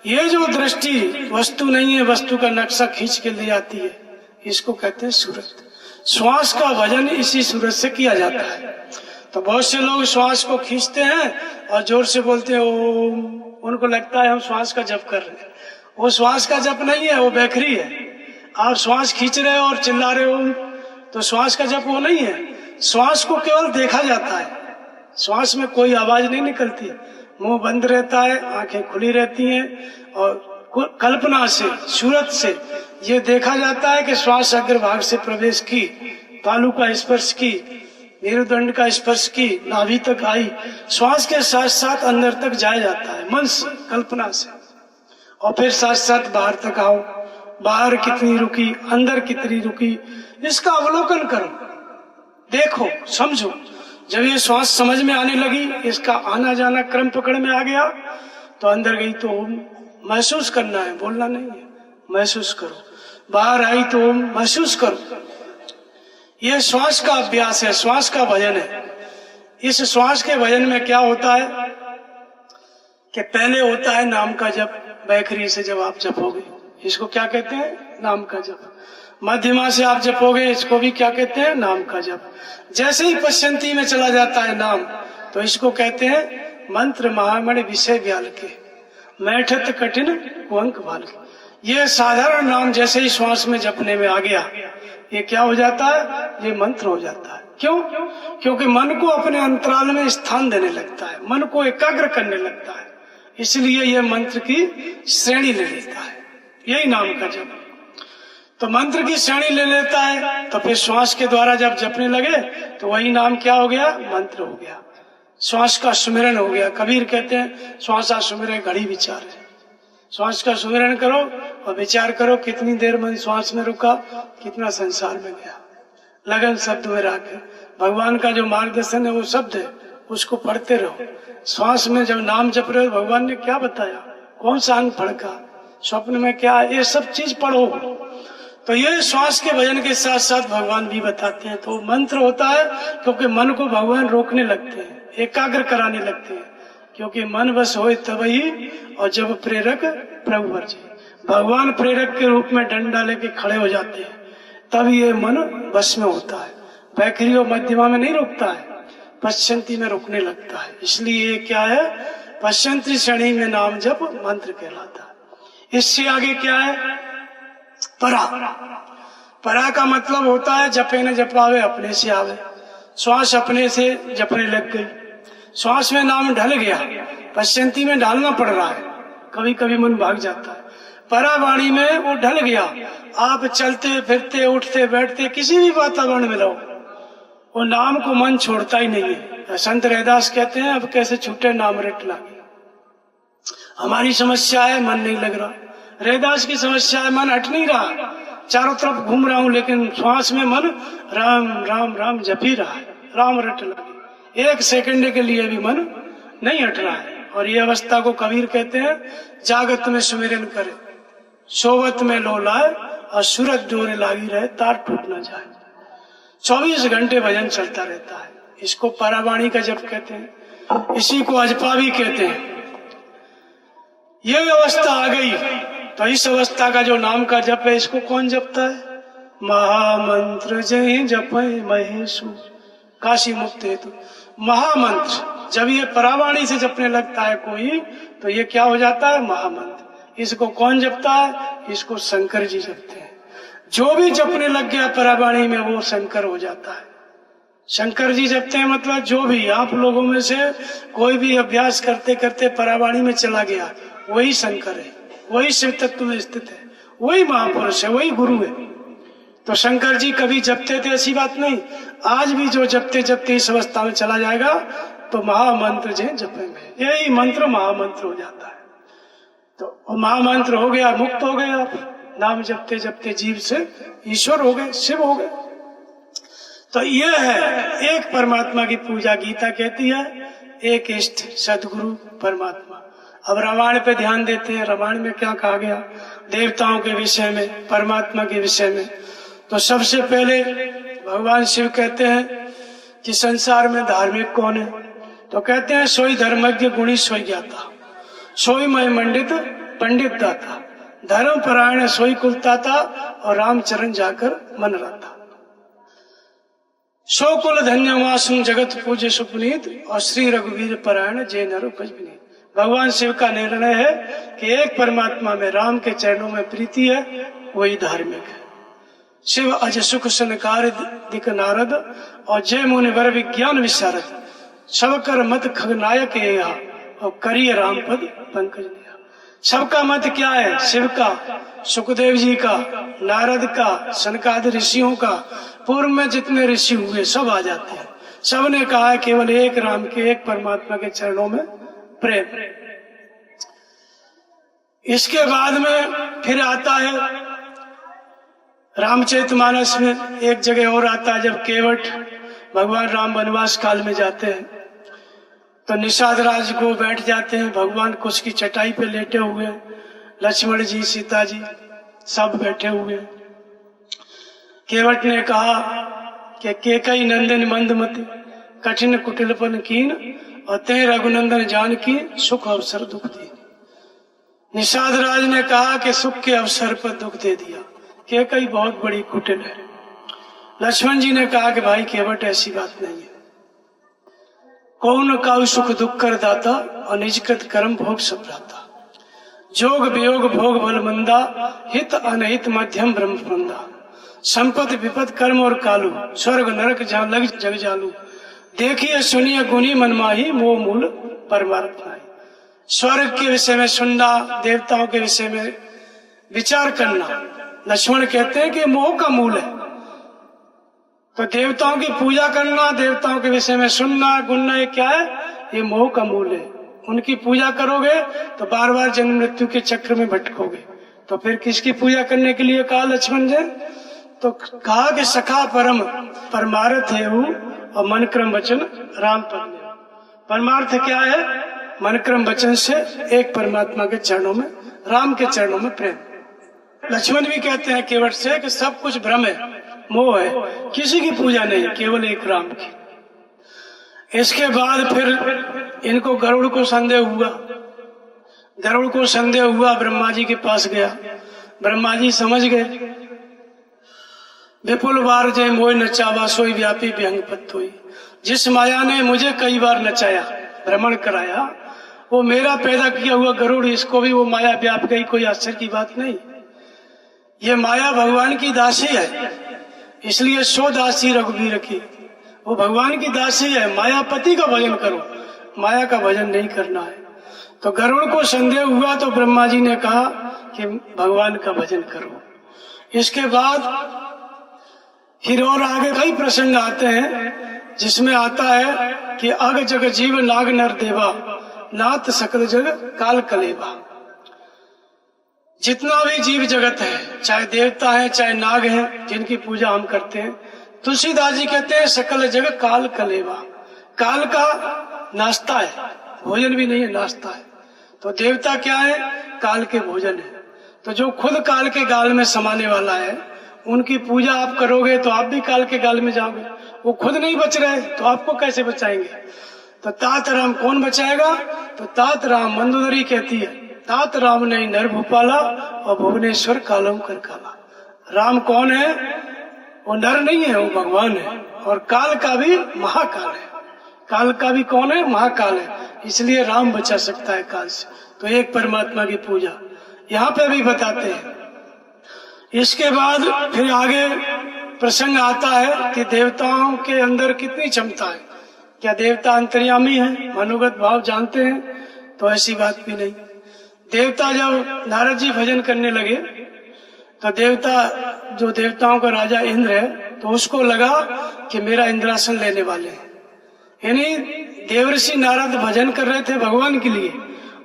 ये जो दृष्टि वस्तु नहीं है, वस्तु का नक्शा खींच के ले आती है, इसको कहते हैं सूरत। श्वास का भजन इसी सूरत से किया जाता है। तो बहुत से लोग श्वास को खींचते हैं और जोर से बोलते हैं ओम, उनको लगता है हम श्वास का जप कर रहे हैं। वो श्वास का जप नहीं है, वो बैखरी है। आप श्वास खींच रहे हो और चिल्ला रहे हो तो श्वास का जप वो नहीं है। श्वास को केवल देखा जाता है, श्वास में कोई आवाज नहीं निकलती, मुंह बंद रहता है, आंखें खुली रहती हैं, और कल्पना से, सूरत से ये देखा जाता है कि श्वास अग्रभाग से प्रवेश की, तालू का स्पर्श की, मेरुदंड का स्पर्श की, नाभि तक आई, श्वास के साथ साथ अंदर तक जाया जाता है मन से, कल्पना से, और फिर साथ साथ बाहर तक आओ। बाहर कितनी रुकी, अंदर कितनी रुकी, इसका अवलोकन करो, देखो, समझो। जब ये श्वास समझ में आने लगी, इसका आना जाना क्रम पकड़ में आ गया, तो अंदर गई तो ओम महसूस करना है, बोलना नहीं है, महसूस करो। बाहर आई तो ओम महसूस करो। यह श्वास का अभ्यास है, श्वास का भजन है। इस श्वास के भजन में क्या होता है कि पहले होता है नाम का जप। बैखरी से जब आप जपोगे, इसको क्या कहते हैं? नाम का जप। मध्यमा से आप जपोगे, इसको भी क्या कहते हैं? नाम का जप। जैसे ही पश्चंती में चला जाता है नाम, तो इसको कहते हैं मंत्र महामणि विषय व्याल के, मैठत कठिन कुंक भाल के। ये साधारण नाम जैसे ही श्वास में जपने में आ गया, ये क्या हो जाता है? ये मंत्र हो जाता है। क्यों? क्योंकि मन को अपने अंतराल में स्थान देने लगता है, मन को एकाग्र करने लगता है, इसलिए यह मंत्र की श्रेणी ले लेता है। यही नाम का जप। तो मंत्र की श्रेणी ले लेता है, तो फिर श्वास के द्वारा जब जपने लगे तो वही नाम क्या हो गया? मंत्र हो गया, श्वास का सुमिरन हो गया। कबीर कहते हैं श्वासा सुमिरे घड़ी विचार है। श्वास का सुमिरन करो और विचार करो, कितनी देर मन श्वास में रुका, कितना संसार में गया। लगन शब्द में रखे भगवान का जो मार्गदर्शन है वो शब्द है, उसको पढ़ते रहो। श्वास में जब नाम जप रहे हो, भगवान ने क्या बताया, कौन सा अंग फड़का, स्वप्न में क्या, ये सब चीज पढ़ो। तो ये श्वास के भजन के साथ साथ भगवान भी बताते हैं। तो मंत्र होता है क्योंकि मन को भगवान रोकने लगते हैं, एकाग्र कराने लगते हैं, क्योंकि मन बस होए तभी और जब प्रेरक प्रभु वर्जे। भगवान प्रेरक के रूप में डंडा लेके खड़े हो जाते हैं, तब ये मन बस में होता है। वैखरी और मध्यमा में नहीं रुकता है, पश्चंती में रुकने लगता है। इसलिए ये क्या है, पश्चंती श्रेणी में नाम जप मंत्र कहलाता है। इससे आगे क्या है, परा। परा का मतलब होता है जपे न जपावे अपने से आवे। श्वास अपने से जपने लग गई, श्वास में नाम ढल गया, पश्चंती में डालना पड़ रहा है, कभी कभी मन भाग जाता है। परावाणी में वो ढल गया, आप चलते फिरते उठते बैठते किसी भी वातावरण में रहो, वो नाम को मन छोड़ता ही नहीं है। संत रैदास कहते हैं, अब कैसे छूटे नाम रट लागे। हमारी समस्या है मन नहीं लग रहा, रैदास की समस्या है मन हट नहीं रहा, चारों तरफ घूम रहा हूं लेकिन श्वास में मन राम राम राम जप ही रहा है, राम रट लगे, एक सेकंड के लिए भी मन नहीं हट रहा है। और ये अवस्था को कबीर कहते हैं, जागत में सुमिरन करे, सोवत में लोलाए, और सूरज डोरे लागी रहे, तार टूट न जाए। 24 घंटे भजन चलता रहता है, इसको परावाणी का जप कहते हैं, इसी को अजपा भी कहते हैं। ये अवस्था आ गई तो इस अवस्था का जो नाम का जप है, इसको कौन जपता है, महामंत्र जय जपै महेशु काशी मुक्त हेतु। महामंत्र जब ये परावाणी से जपने लगता है कोई, तो ये क्या हो जाता है, महामंत्र। इसको कौन जपता है, इसको शंकर जी जपते हैं। जो भी जपने लग गया परावाणी में वो शंकर हो जाता है। शंकर जी जपते हैं मतलब जो भी आप लोगों में से कोई भी अभ्यास करते करते परावाणी में चला गया, वही शंकर है, वही शिव तत्व में स्थित है, वही महापुरुष है, वही गुरु है। तो शंकर जी कभी जपते थे ऐसी बात नहीं, आज भी जो जपते जपते इस अवस्था में चला जाएगा तो महामंत्र जय जपेंगे, यही मंत्र महामंत्र हो जाता है। तो महामंत्र हो गया, मुक्त हो गए आप, नाम जपते जपते जीव से ईश्वर हो गए, शिव हो गए। तो यह है एक परमात्मा की पूजा, गीता कहती है एक इष्ट सदगुरु परमात्मा। अब रामायण पे ध्यान देते हैं, रामायण में क्या कहा गया देवताओं के विषय में, परमात्मा के विषय में। तो सबसे पहले भगवान शिव कहते हैं कि संसार में धार्मिक कौन है, तो कहते हैं सोई धर्मज्ञ गुणी सोई ज्ञाता, सोई मय मंडित पंडित दाता, धर्म परायण सोई कुलताता, और रामचरण जाकर मन रहता। सो कुल धन्य वासुम जगत पूज्य सुपुनीत, और श्री रघुवीर परायण जय नर उपज विनीत। भगवान शिव का निर्णय है कि एक परमात्मा में राम के चरणों में प्रीति है, वही धार्मिक है। शिव अज सुख सनकार दिक नारद, और जय मुनि वर विज्ञान विशारद, सब कर मत खगनायक एहा, और करिय राम पद पंकज नेहा। सबका मत क्या है, शिव का, सुखदेव जी का, नारद का, सनकादि ऋषियों का, पूर्व में जितने ऋषि हुए सब आ जाते हैं। सब ने कहा है केवल एक राम के, एक परमात्मा के चरणों में प्रेम। इसके बाद में फिर आता है रामचरितमानस में एक जगह और आता है, जब केवट भगवान राम वनवास काल में जाते हैं तो निषाद राज को बैठ जाते हैं, भगवान कुछ की चटाई पे लेटे हुए हैं, लक्ष्मण जी सीता जी सब बैठे हुए हैं। केवट ने कहा कि केकई नंदन मंदमति, कठिन कुटिलपन कीन, और ते रघुनंदन जान की सुख अवसर दुख दी। निषाद राज ने कहा कि सुख के अवसर पर दुख दे दिया, केकई बहुत बड़ी कुटिल है। लक्ष्मण जी ने कहा कि भाई केवट ऐसी बात नहीं है, कौन काउ सुख दुख कर दाता, और निजकृत कर्म भोग सब रहता। जोग वियोग भोग भल मंदा, हित अनहित मध्यम ब्रह्म मंदा। संपत्ति विपद कर्म और कालू, स्वर्ग नरक जहाँ लग जग जालू। देखिए सुनिए गुनी मनमाही, मोह मूल परमार्थ नाही। स्वर्ग के विषय में सुनना, देवताओं के विषय में विचार करना, लक्ष्मण कहते हैं कि मोह का मूल है। तो देवताओं की पूजा करना, देवताओं के विषय में सुनना गुनना, ये क्या है, ये मोह का मूल है। उनकी पूजा करोगे तो बार बार जन्म मृत्यु के चक्र में भटकोगे। तो फिर किसकी पूजा करने के लिए कहा लक्ष्मण जी, तो कहा कि सखा परम परमार्थ है वो, और मन क्रम वचन राम पद। परमार्थ क्या है, मन क्रम वचन से एक परमात्मा के चरणों में, राम के चरणों में प्रेम। लक्ष्मण भी कहते हैं केवट से कि सब कुछ भ्रम है, मोह है, किसी की पूजा नहीं, केवल एक राम की। इसके बाद फिर इनको गरुड़ को संदेह हुआ। गरुड़ को संदेह हुआ, ब्रह्मा जी के पास गया। ब्रह्मा जी समझ गए। विपुल बार जय मोह नचावा सोई व्यापी व्यंग पत हुई। जिस माया ने मुझे कई बार नचाया, भ्रमण कराया, वो मेरा पैदा किया हुआ गरुड़, इसको भी वो माया व्याप गई, कोई आश्चर्य की बात नहीं। ये माया भगवान की दासी है, इसलिए सो दासी रघुबीर की। वो भगवान की दासी है, मायापति का भजन करो, माया का भजन नहीं करना है। तो गरुड़ को संदेह हुआ तो ब्रह्मा जी ने कहा कि भगवान का भजन करो। इसके बाद फिर और आगे कई प्रसंग आते हैं, जिसमें आता है कि अग जग जीव नाग नर देवा, नाथ सकल जग काल कलेवा। जितना भी जीव जगत है, चाहे देवता है चाहे नाग हैं, जिनकी पूजा हम करते हैं, तुलसीदास जी कहते हैं सकल जग काल कलेवा। काल का नाश्ता है, भोजन भी नहीं है, नाश्ता है। तो देवता क्या है? काल के भोजन है। तो जो खुद काल के गाल में समाने वाला है, उनकी पूजा आप करोगे तो आप भी काल के गाल में जाओगे। वो खुद नहीं बच रहे तो आपको कैसे बचाएंगे? तो तात राम कौन बचाएगा? तो तात राम मंदोदरी कहती है, तात राम ने नर भूपाला और भुवनेश्वर कालम कर काला। राम कौन है? वो नर नहीं है, वो भगवान है। और काल का भी महाकाल है। काल का भी कौन है? महाकाल है। इसलिए राम बचा सकता है काल से। तो एक परमात्मा की पूजा यहाँ पे भी बताते हैं। इसके बाद फिर आगे प्रसंग आता है कि देवताओं के अंदर कितनी क्षमता है। क्या देवता अंतर्यामी है, मनोगत भाव जानते हैं? तो ऐसी बात भी नहीं। देवता जब नारद जी भजन करने लगे तो देवता, जो देवताओं का राजा इंद्र है, तो उसको लगा कि मेरा इंद्रासन लेने वाले हैं। यानी देवर्षि नारद भजन कर रहे थे भगवान के लिए,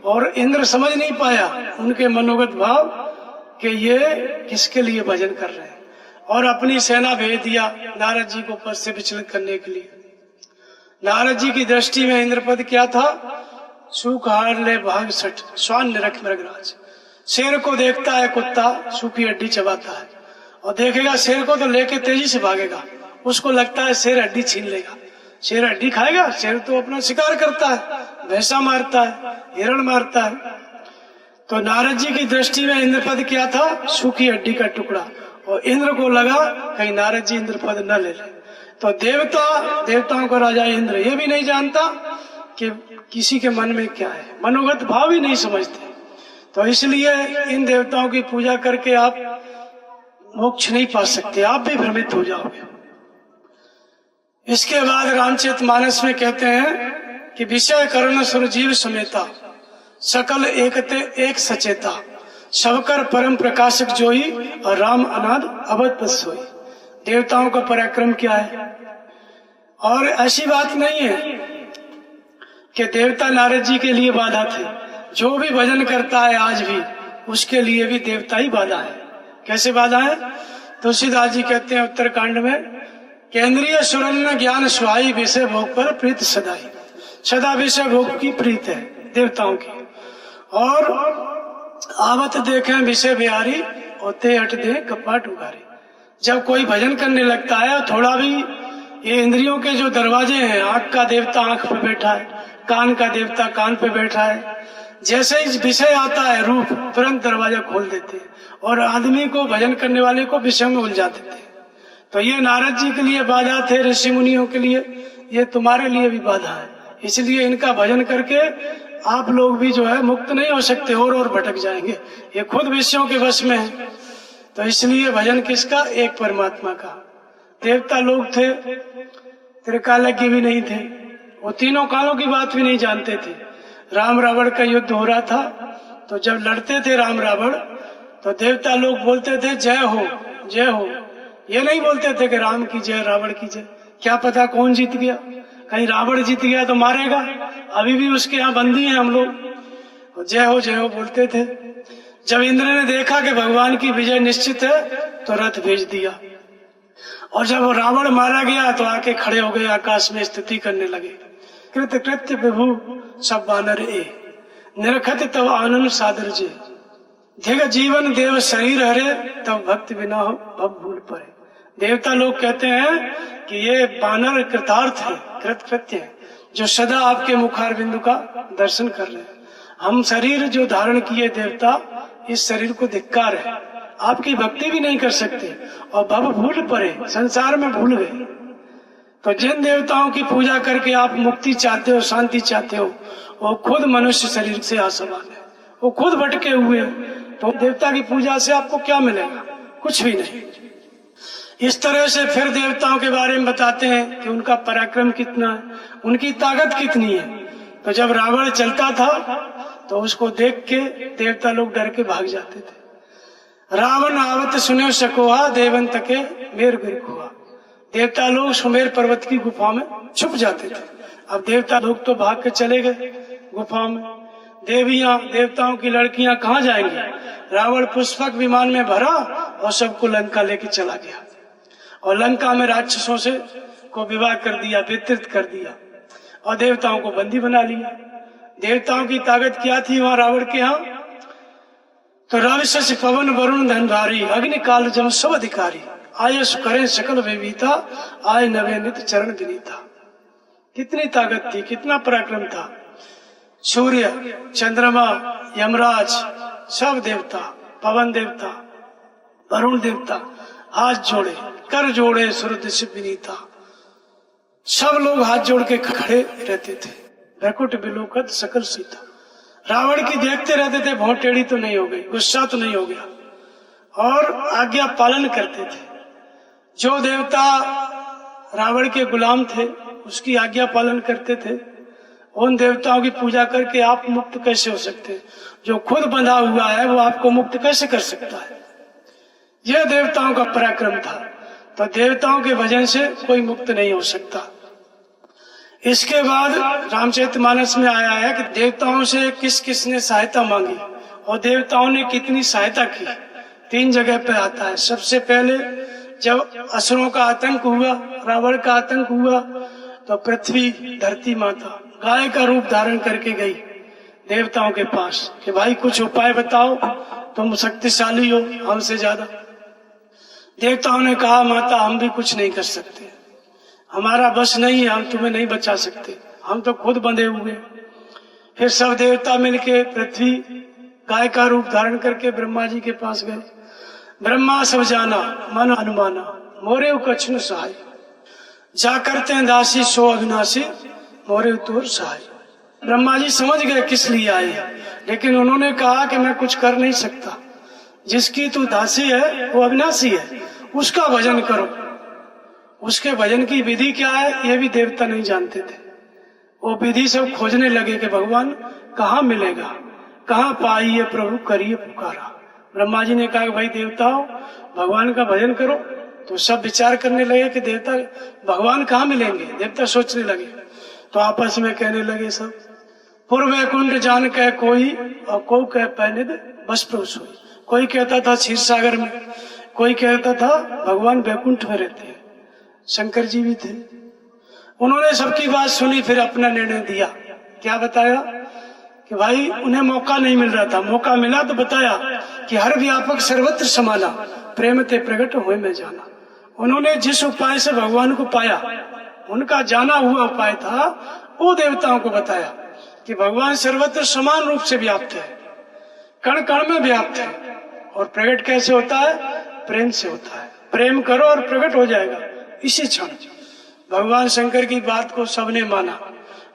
और इंद्र समझ नहीं पाया उनके मनोगत भाव कि ये किसके लिए भजन कर रहे हैं, और अपनी सेना भेज दिया नारद जी को पद से विचलित करने के लिए। नारद जी की दृष्टि में इंद्रपद क्या था? सूख हार ले भाग सठ, स्वान निरख मृगराज। शेर को देखता है कुत्ता, सूखी हड्डी चबाता है, और देखेगा शेर को तो लेके तेजी से भागेगा। उसको लगता है शेर हड्डी छीन लेगा। शेर हड्डी खाएगा? शेर तो अपना शिकार करता है, भैंसा मारता है, हिरण मारता है। तो नारद जी की दृष्टि में इंद्रपद क्या था? सूखी हड्डी का टुकड़ा। और इंद्र को लगा कहीं नारद जी इंद्रपद न ले ले। तो देवताओं का राजा इंद्र ये भी नहीं जानता कि किसी के मन में क्या है, मनोगत भाव ही नहीं समझते। तो इसलिए इन देवताओं की पूजा करके आप मोक्ष नहीं पा सकते, आप भी भ्रमित हो जाओगे। इसके बाद रामचरितमानस में कहते हैं कि विषय करण सुर जीव समेता, सकल एकते एक सचेता, सबकर परम प्रकाशक जोई, और राम अनाद अवध पद सोई। देवताओं का पराक्रम क्या है? और ऐसी बात नहीं है कि देवता नारद जी के लिए बाधा थे। जो भी भजन करता है आज भी, उसके लिए भी देवता ही बाधा है। कैसे बाधा है? तुलसीदास जी कहते हैं उत्तरकांड में, केंद्रीय सुरन ज्ञान सुहाई, विषय भोग पर प्रीत सदाई। सदा विषय भोग की प्रीत है देवताओं की। और आवत देखें विषय बिहारी, होते हट दे कपाट उगारी। जब कोई भजन करने लगता है, थोड़ा भी ये इंद्रियों के जो दरवाजे हैं, आंख का देवता आंख पे बैठा है, कान का देवता कान पे बैठा है, जैसे ही विषय आता है रूप, तुरंत दरवाजा खोल देते हैं और आदमी को, भजन करने वाले को विषय में उलझा देते हैं। तो ये नारद जी के लिए बाधा थे, ऋषि मुनियों के लिए, ये तुम्हारे लिए भी बाधा है। इसलिए इनका भजन करके आप लोग भी जो है मुक्त नहीं हो सकते, और भटक जाएंगे। ये खुद विषयों के वश में है। तो इसलिए भजन किसका? एक परमात्मा का। देवता लोग थे, त्रिकालज्ञ भी नहीं थे, वो तीनों कालों की बात भी नहीं जानते थे। राम रावण का युद्ध हो रहा था, तो जब लड़ते थे राम रावण, तो देवता लोग बोलते थे जय हो जय हो। ये नहीं बोलते थे कि राम की जय, रावण की जय। क्या पता कौन जीत गया? कहीं रावण जीत गया तो मारेगा। अभी भी उसके यहाँ बंदी हैं हम लोग। जय हो बोलते थे। जब इंद्र ने देखा कि भगवान की विजय निश्चित है, तो रथ भेज दिया। और जब रावण मारा गया तो आके खड़े हो गए, आकाश में स्तुति करने लगे। कृत कृत्य प्रभु सब बानर ए, निरखत तव आनंद सादर जे। जग जीवन देव शरीर हरे, तब भक्त बिना हो भव भूल परे। देवता लोग कहते हैं कि ये वानर कृतार्थ है, कृतकृत्य है, जो सदा आपके मुखार बिंदु का दर्शन कर रहे हैं। हम शरीर जो धारण किए देवता, इस शरीर को धिक्कार है, आपकी भक्ति भी नहीं कर सकते और भव भूल परे, संसार में भूल गए। तो जिन देवताओं की पूजा करके आप मुक्ति चाहते हो, शांति चाहते हो, वो खुद मनुष्य शरीर से आसमान है, वो खुद भटके हुए हैं। तो देवता की पूजा से आपको क्या मिलेगा? कुछ भी नहीं। इस तरह से फिर देवताओं के बारे में बताते हैं कि उनका पराक्रम कितना है, उनकी ताकत कितनी है। तो जब रावण चलता था तो उसको देख के देवता लोग डर के भाग जाते थे। रावण आवत सुने सकोहा, देवंत के मेर गिर हुआ। देवता लोग सुमेर पर्वत की गुफा में छुप जाते थे। अब देवता लोग तो भाग के चले गए गुफा में। देवियां, देवताओं की लड़कियां कहाँ जाएंगी? रावण पुष्पक विमान में भरा और सबको लंका लेके चला गया और लंका में राक्षसों से को विवाह कर दिया, वितरित कर दिया और देवताओं को बंदी बना लिया। देवताओं की ताकत क्या थी वहां रावण के यहाँ? तो राविशस पवन वरुण धनधारी, अग्नि काल जम सब अधिकारी, आयस करें सकल विविता, आय नवे नित चरण विनीता। कितनी ताकत थी, कितना पराक्रम था। सूर्य, चंद्रमा, यमराज, सब देवता, पवन देवता, वरुण देवता हाथ जोड़े, कर जोड़े सूर्य से विनीता, सब लोग हाथ जोड़ के खड़े रहते थे। वैकुंठ बिलोकत सकल सीता। रावण की देखते रहते थे, भौं टेढ़ी तो नहीं हो गई, गुस्सा तो नहीं हो गया, और आज्ञा पालन करते थे। जो देवता रावण के गुलाम थे उसकी आज्ञा पालन करते थे। उन देवताओं की पूजा करके आप मुक्त कैसे हो सकते? जो खुद बंधा हुआ है वो आपको मुक्त कैसे कर सकता है? यह देवताओं का पराक्रम था। तो देवताओं के भजन से कोई मुक्त नहीं हो सकता। इसके बाद रामचरितमानस में आया है कि देवताओं से किस किस ने सहायता मांगी और देवताओं ने कितनी सहायता की। 3 जगह पे आता है। सबसे पहले जब असुरों का आतंक हुआ, रावण का आतंक हुआ, तो पृथ्वी, धरती माता गाय का रूप धारण करके गई देवताओं के पास कि भाई कुछ उपाय बताओ, तुम शक्तिशाली हो हमसे ज्यादा। देवताओं ने कहा माता हम भी कुछ नहीं कर सकते, हमारा बस नहीं है, हम तुम्हें नहीं बचा सकते, हम तो खुद बंधे हुए। फिर सब देवता मिलके पृथ्वी गाय का रूप धारण करके ब्रह्मा जी के पास गए। ब्रह्मा सब जाना मन अनुमाना, मोरे कछन सहाय, जा करते हैं दासी सो अविनाशी, मोरे तोर सहाय। ब्रह्मा जी समझ गए किस लिए आए, लेकिन उन्होंने कहा कि मैं कुछ कर नहीं सकता, जिसकी तू दासी है वो अविनाशी है, उसका भजन करो। उसके भजन की विधि क्या है ये भी देवता नहीं जानते थे। वो विधि सब खोजने लगे कि भगवान कहाँ मिलेगा, कहाँ पाइए प्रभु करिए पुकारा। ब्रह्मा जी ने कहा कि भाई देवताओं भगवान का भजन करो। तो सब विचार करने लगे कि देवता भगवान कहाँ मिलेंगे। देवता सोचने लगे तो आपस में कहने लगे सब, पूर्व वैकुंठ जान कह कोई और को कह पैनिद बस प्रभु सोई। कोई कहता था क्षीर सागर में, कोई कहता था भगवान वैकुंठ में रहते हैं, शंकर जी भी थे। उन्होंने सबकी बात सुनी, फिर अपना निर्णय दिया। क्या बताया कि भाई उन्हें मौका नहीं मिल रहा था, मौका मिला तो बताया कि हर व्यापक सर्वत्र समाना, प्रेम ते प्रकट हुए में जाना। उन्होंने जिस उपाय से भगवान को पाया, उनका जाना हुआ उपाय था, वो देवताओं को बताया कि भगवान सर्वत्र समान रूप से व्याप्त है, कण कण में व्याप्त है। और प्रकट कैसे होता है? प्रेम से होता है। प्रेम करो और प्रकट हो जाएगा इसी क्षण। भगवान शंकर की बात को सबने माना।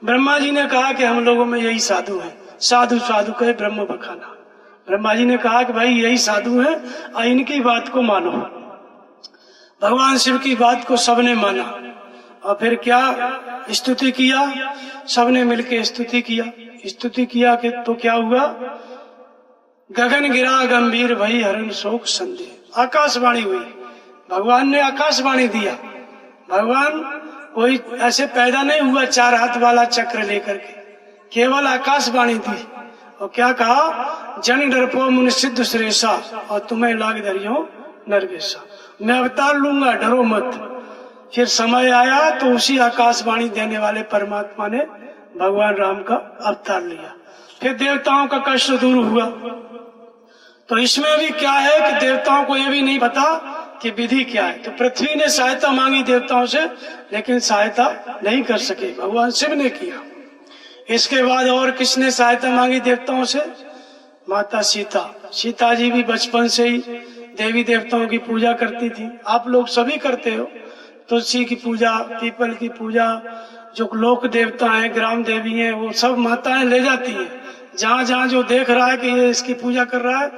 ब्रह्मा जी ने कहा कि हम लोगों में यही साधु है, साधु साधु कहे ब्रह्म बखाना। ब्रह्मा जी ने कहा कि भाई यही साधु है और इनकी बात को मानो। भगवान शिव की बात को सबने माना और फिर क्या स्तुति किया, सबने मिलकर स्तुति किया। स्तुति किया कि तो क्या हुआ, गगन गिरा गंभीर भई हरण शोक संदेह। आकाशवाणी हुई, भगवान ने आकाशवाणी दिया। भगवान कोई ऐसे पैदा नहीं हुआ 4 हाथ वाला चक्र लेकर के, केवल आकाशवाणी दी। और क्या कहा, जन डरपो मुनि सिद्ध सुरेशा और तुम्हें लाग धरियो नरवेशा, मैं अवतार लूंगा डरो मत। फिर समय आया तो उसी आकाशवाणी देने वाले परमात्मा ने भगवान राम का अवतार लिया। फिर देवताओं का कष्ट दूर हुआ तो इसमें भी क्या है कि देवताओं को ये भी नहीं पता कि विधि क्या है। तो पृथ्वी ने सहायता मांगी देवताओं से, लेकिन सहायता नहीं कर सके, भगवान शिव ने किया। इसके बाद और किसने सहायता मांगी देवताओं से? माता सीता। सीता जी भी बचपन से ही देवी देवताओं की पूजा करती थी। आप लोग सभी करते हो, तुलसी की पूजा, पीपल की पूजा, जो लोक देवता हैं, ग्राम देवी हैं, वो सब माताएं ले जाती हैं। जहां जहां जो देख रहा है कि ये इसकी पूजा कर रहा है,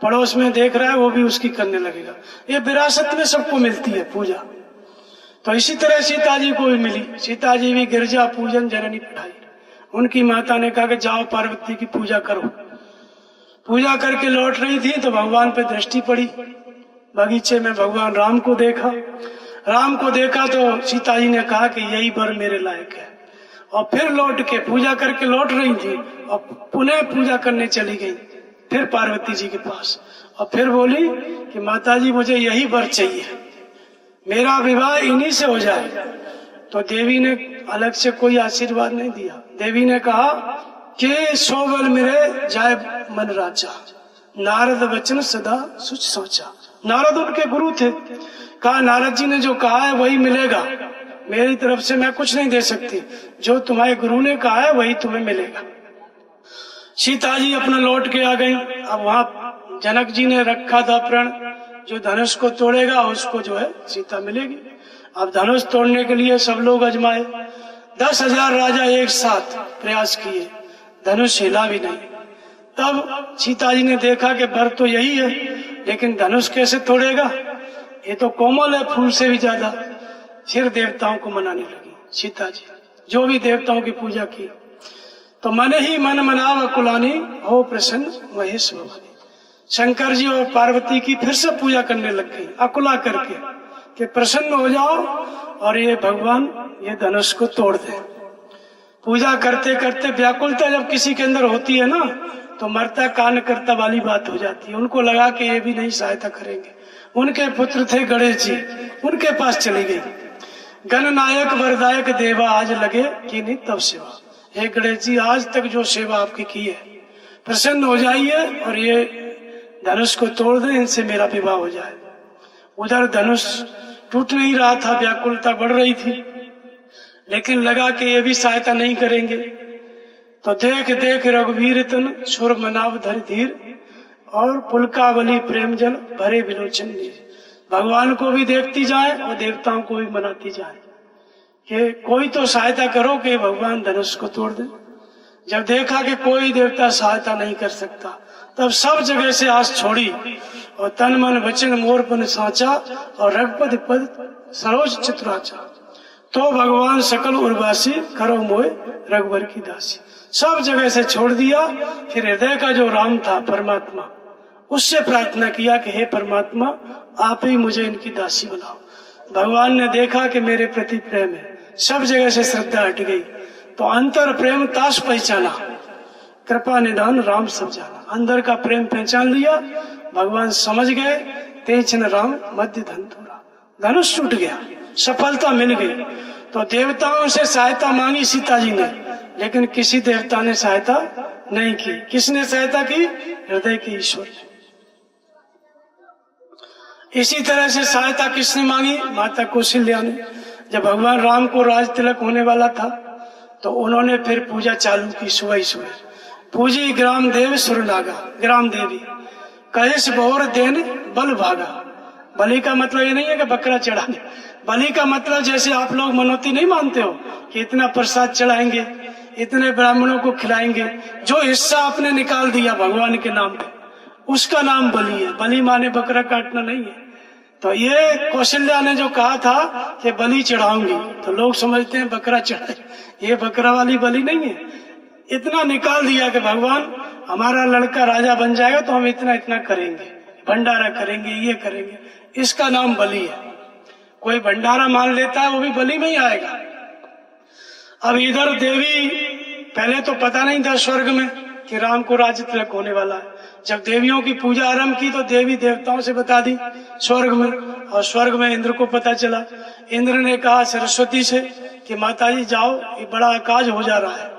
पड़ोस में देख रहा है, वो भी उसकी करने लगेगा। ये विरासत में सबको मिलती है पूजा। तो इसी तरह सीता जी को भी मिली। सीता जी भी गिरजा पूजन जननी पढ़ाई। उनकी माता ने कहा कि जाओ पार्वती की पूजा करो। पूजा करके लौट रही थी तो भगवान पे दृष्टि पड़ी। बगीचे में भगवान राम को देखा। राम को देखा तो सीता जी ने कहा कि यही वर मेरे लायक है। और फिर लौट के पूजा करके लौट रही थी और पुनः पूजा करने चली गई फिर पार्वती जी के पास। और फिर बोली कि माता जी मुझे यही वर चाहिए, मेरा विवाह इन्हीं से हो जाए। तो देवी ने अलग से कोई आशीर्वाद नहीं दिया। देवी ने कहा कि सो बल मिले जाए मन राजा, नारद वचन सदा सुच सोचा। नारद उनके गुरु थे। कहा नारद जी ने जो कहा है वही मिलेगा, मेरी तरफ से मैं कुछ नहीं दे सकती, जो तुम्हारे गुरु ने कहा है वही तुम्हें मिलेगा। सीता जी अपना लौट के आ गई। अब वहां जनक जी ने रखा था प्रण, जो धनुष को तोड़ेगा उसको जो है सीता मिलेगी। अब धनुष तोड़ने के लिए सब लोग अजमाए। 10,000 राजा एक साथ प्रयास किए, धनुष हिला भी नहीं। तब सीता जी ने देखा कि वर तो यही है, लेकिन धनुष कैसे तोड़ेगा, ये तो कोमल है फूल से भी ज्यादा। फिर देवताओं को मनाने लगी सीता जी, जो भी देवताओं की पूजा की। तो मन ही मन मनाव अकुलानी, हो प्रसन्न महेश भवानी। शंकर जी और पार्वती की फिर से पूजा करने लग गई अकुला करके कि प्रसन्न हो जाओ और ये भगवान ये धनुष को तोड़ दे। पूजा करते करते व्याकुलता जब किसी के अंदर होती है ना, तो मरता कान करता वाली बात हो जाती है। उनको लगा कि ये भी नहीं सहायता करेंगे। उनके पुत्र थे गणेश जी, उनके पास चली गई। गणनायक वरदायक देवा आज लगे कि नहीं तब सेवा। हे गणेश जी, आज तक जो सेवा आपकी की है, प्रसन्न हो जाइए और ये धनुष को तोड़ दें, इनसे मेरा विवाह हो जाए। उधर धनुष टूट नहीं रहा था, व्याकुलता बढ़ रही थी, लेकिन लगा कि ये भी सहायता नहीं करेंगे। तो देख देख रघुवीर तन सुर मनाव धर धीर, और पुलकावली प्रेम जल भरे विलोचन नीर। भगवान को भी देखती जाए और देवताओं को भी मनाती जाए कि कोई तो सहायता करो कि भगवान धनुष को तोड़ दे। जब देखा कि कोई देवता सहायता नहीं कर सकता, तब सब जगह से आस छोड़ी और तन मन वचन मोरपन साचा और रघुपति पद सरोज चित्राचा। तो भगवान सकल उर्वासी करो मोए रघुवर की दासी। सब जगह से छोड़ दिया। फिर हृदय का जो राम था परमात्मा, उससे प्रार्थना किया कि हे परमात्मा, आप ही मुझे इनकी दासी बनाओ। भगवान ने देखा कि मेरे प्रति प्रेम है, सब जगह से श्रद्धा हट गई। तो अंतर प्रेम ताश पहचाना, कृपा निदान राम सब जाना। अंदर का प्रेम पहचान लिया, भगवान समझ गए। तेजन राम मध्य धंतुरा, धनुष टूट गया, सफलता मिल गई। तो देवताओं से सहायता मांगी सीता जी ने, लेकिन किसी देवता ने सहायता नहीं की। किसने सहायता की? हृदय के ईश्वर ने। इसी तरह से सहायता किसने मांगी? माता कौशल्या ने। जब भगवान राम को राज तिलक होने वाला था, तो उन्होंने फिर पूजा चालू की। सुबह सुबह पूजी ग्राम देव सुरनागा, ग्राम देवी कहेश बहुर देन बल भागा। बलि का मतलब ये नहीं है कि बकरा चढ़ाने, बलि का मतलब जैसे आप लोग मनोती नहीं मानते हो कि इतना प्रसाद चढ़ाएंगे, इतने ब्राह्मणों को खिलाएंगे। जो हिस्सा आपने निकाल दिया भगवान के नाम पे, उसका नाम बलि है। बलि माने बकरा काटना नहीं है। तो ये कौशल्या ने जो कहा था कि बलि चढ़ाऊंगी, तो लोग समझते हैं बकरा चढ़ाए, ये बकरा वाली बलि नहीं है। इतना निकाल दिया कि भगवान हमारा लड़का राजा बन जाएगा तो हम इतना इतना करेंगे, भंडारा करेंगे, ये करेंगे। इसका नाम बलि है। कोई भंडारा मान लेता है वो भी बलि में ही आएगा। अब इधर देवी, पहले तो पता नहीं था स्वर्ग में कि राम को राज्य तिलक होने वाला है। जब देवियों की पूजा आरंभ की तो देवी देवताओं से बता दी स्वर्ग में, और स्वर्ग में इंद्र को पता चला। इंद्र ने कहा सरस्वती से कि माताजी जाओ, ये बड़ा अकाज हो जा रहा है।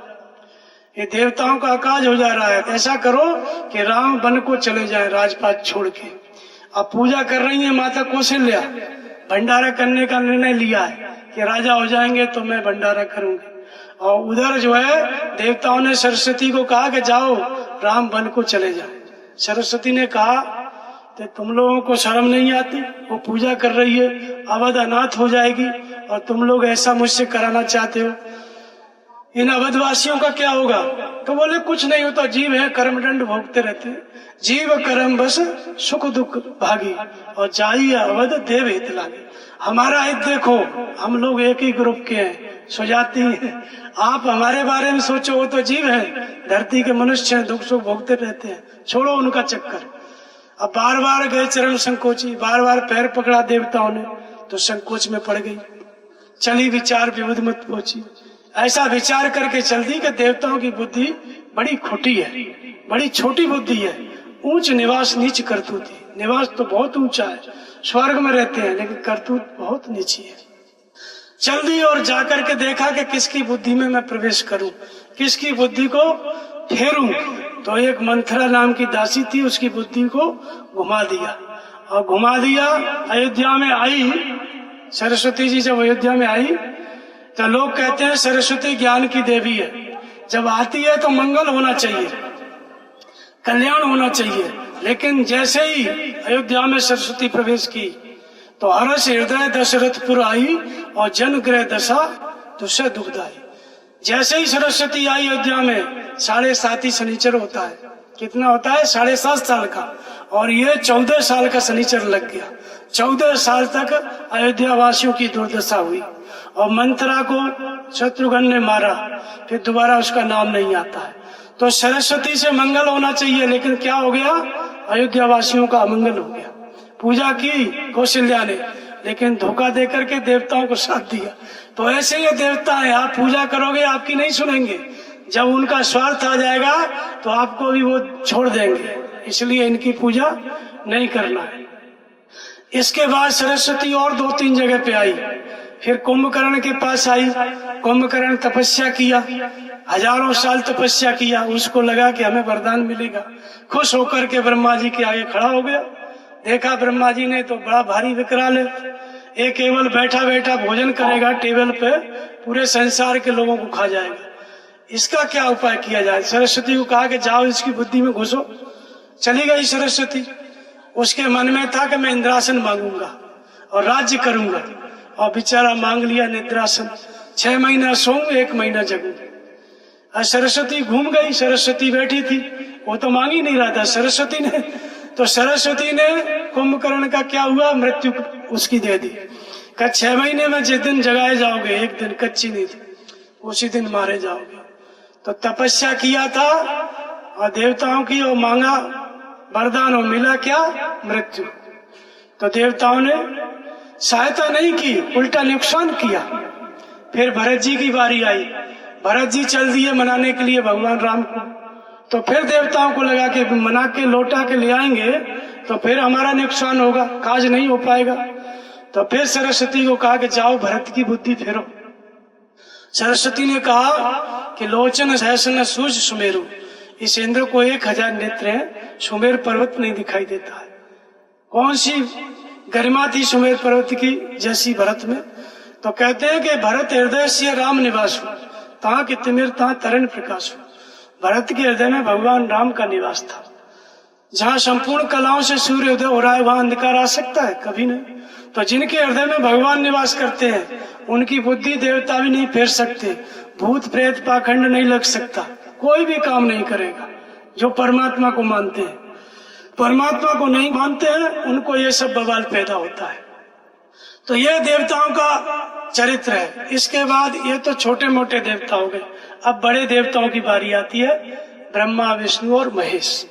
ये देवताओं का अकाज हो जा रहा है। ऐसा करो कि राम वन को चले जाए राजपाट छोड़ के। अब पूजा कर रही है माता कौशल्या, भंडारा करने का निर्णय लिया है कि राजा हो जाएंगे तो मैं भंडारा करूंगी। और उधर जो है देवताओं ने सरस्वती को कहा कि जाओ राम वन को चले जाओ। सरस्वती ने कहा तो तुम लोगों को शर्म नहीं आती, वो पूजा कर रही है, अवध अनाथ हो जाएगी और तुम लोग ऐसा मुझसे कराना चाहते हो, इन अवधवासियों का क्या होगा? तो बोले कुछ नहीं होता, जीव है कर्मदंड भोगते रहते हैं, जीव कर्म बस सुख दुख भागी और जाइए अवध देव हित लागे। हमारा हित देखो, हम लोग एक ही ग्रुप के हैं, सुजाति हैं, आप हमारे बारे में सोचो, वो तो जीव है, धरती के मनुष्य हैं, दुख सुख भोगते रहते हैं, छोड़ो उनका चक्कर। अब बार बार गए चरण संकोची, बार बार पैर पकड़ा देवताओं ने तो संकोच में पड़ गई, चली विचार विविध मत पहुंची। ऐसा विचार करके चल दी कि देवताओं की बुद्धि बड़ी खोटी है, बड़ी छोटी बुद्धि है, ऊंच निवास नीच करतूत। निवास तो बहुत ऊंचा है, स्वर्ग में रहते हैं, लेकिन करतूत बहुत नीची है। चल दी और जाकर के देखा कि किसकी बुद्धि में मैं प्रवेश करूं, किसकी बुद्धि को फेरूं। तो एक मंथरा नाम की दासी थी, उसकी बुद्धि को घुमा दिया और घुमा दिया। अयोध्या में आई सरस्वती जी, जब अयोध्या में आई तो लोग कहते हैं सरस्वती ज्ञान की देवी है, जब आती है तो मंगल होना चाहिए, कल्याण होना चाहिए। लेकिन जैसे ही अयोध्या में सरस्वती प्रवेश की तो हर्ष हृदय दशरथपुर आई और जन ग्रह दशा दुष्य दुखदाई। जैसे ही सरस्वती आई अयोध्या में 7.5 शनिचर होता है, कितना होता है? 7.5 साल का, और ये 14 साल का शनिचर लग गया। 14 साल तक अयोध्या वासियों की दुर्दशा हुई और मंत्रा को शत्रुघ्न ने मारा, फिर दोबारा उसका नाम नहीं आता है। तो सरस्वती से मंगल होना चाहिए, लेकिन क्या हो गया? अयोध्या वासियों का अमंगल हो गया। पूजा की कौशल्या ने, लेकिन धोखा देकर के देवताओं को साथ दिया। तो ऐसे ये देवता है, आप पूजा करोगे आपकी नहीं सुनेंगे, जब उनका स्वार्थ आ जाएगा तो आपको भी वो छोड़ देंगे, इसलिए इनकी पूजा नहीं करना है। इसके बाद सरस्वती और 2-3 जगह पे आई, फिर कुंभकर्ण के पास आई। कुंभकर्ण तपस्या किया, हजारों साल तपस्या किया, उसको लगा कि हमें वरदान मिलेगा, खुश होकर के ब्रह्मा जी के आगे खड़ा हो गया। देखा ब्रह्मा जी ने तो बड़ा भारी विकराल है, ये केवल बैठा बैठा भोजन करेगा टेबल पे, पूरे संसार के लोगों को खा जाएगा, इसका क्या उपाय किया जाए? सरस्वती को कहा कि जाओ इसकी बुद्धि में घुसो। चली गई सरस्वती। उसके मन में था कि मैं इंद्रासन मांगूंगा और राज्य करूंगा, और बेचारा मांग लिया निद्रासन। 6 महीना सोऊंगा, 1 महीना जगूंगा। और सरस्वती घूम गई, सरस्वती बैठी थी, वो तो मांग ही नहीं रहा था सरस्वती ने। तो सरस्वती ने कुंभकर्ण का क्या हुआ? मृत्यु उसकी दे दी। कहा 6 महीने में जिस दिन जगाए जाओगे, एक दिन कच्ची नहीं थी, उसी दिन मारे जाओगे। तो तपस्या किया था और देवताओं की, और मांगा वरदान, और मिला क्या? मृत्यु। तो देवताओं ने सहायता नहीं की, उल्टा नुकसान किया। फिर भरत जी की बारी आई, भरत जी चल दिए मनाने के लिए भगवान राम को। तो फिर देवताओं को लगा कि मना के लौटा के ले आएंगे तो फिर हमारा नुकसान होगा, काज नहीं हो पाएगा। तो फिर सरस्वती को कहा कि जाओ भरत की बुद्धि फेरो। सरस्वती ने कहा कि लोचन सहसन सूझ सुमेरु, इस इंद्र को 1000 नेत्र हैं, सुमेर पर्वत नहीं दिखाई देता है। कौन सी गरिमा थी सुमेर पर्वत की जैसी भरत में? तो कहते हैं कि भरत हृदय से राम निवास हो, तहाँ कि तिमिर तहाँ तरण प्रकाश हो। भरत के हृदय में भगवान राम का निवास था। जहाँ संपूर्ण कलाओं से सूर्य उदय हो रहा है, वहां अंधकार आ सकता है? कभी नहीं। तो जिनके हृदय में भगवान निवास करते हैं, उनकी बुद्धि देवता भी नहीं फेर सकते, भूत प्रेत पाखंड नहीं लग सकता, कोई भी काम नहीं करेगा। जो परमात्मा को मानते हैं, परमात्मा को नहीं मानते हैं, उनको ये सब बवाल पैदा होता है। तो ये देवताओं का चरित्र है। इसके बाद ये तो छोटे मोटे देवता हो गए, अब बड़े देवताओं की बारी आती है, ब्रह्मा विष्णु और महेश।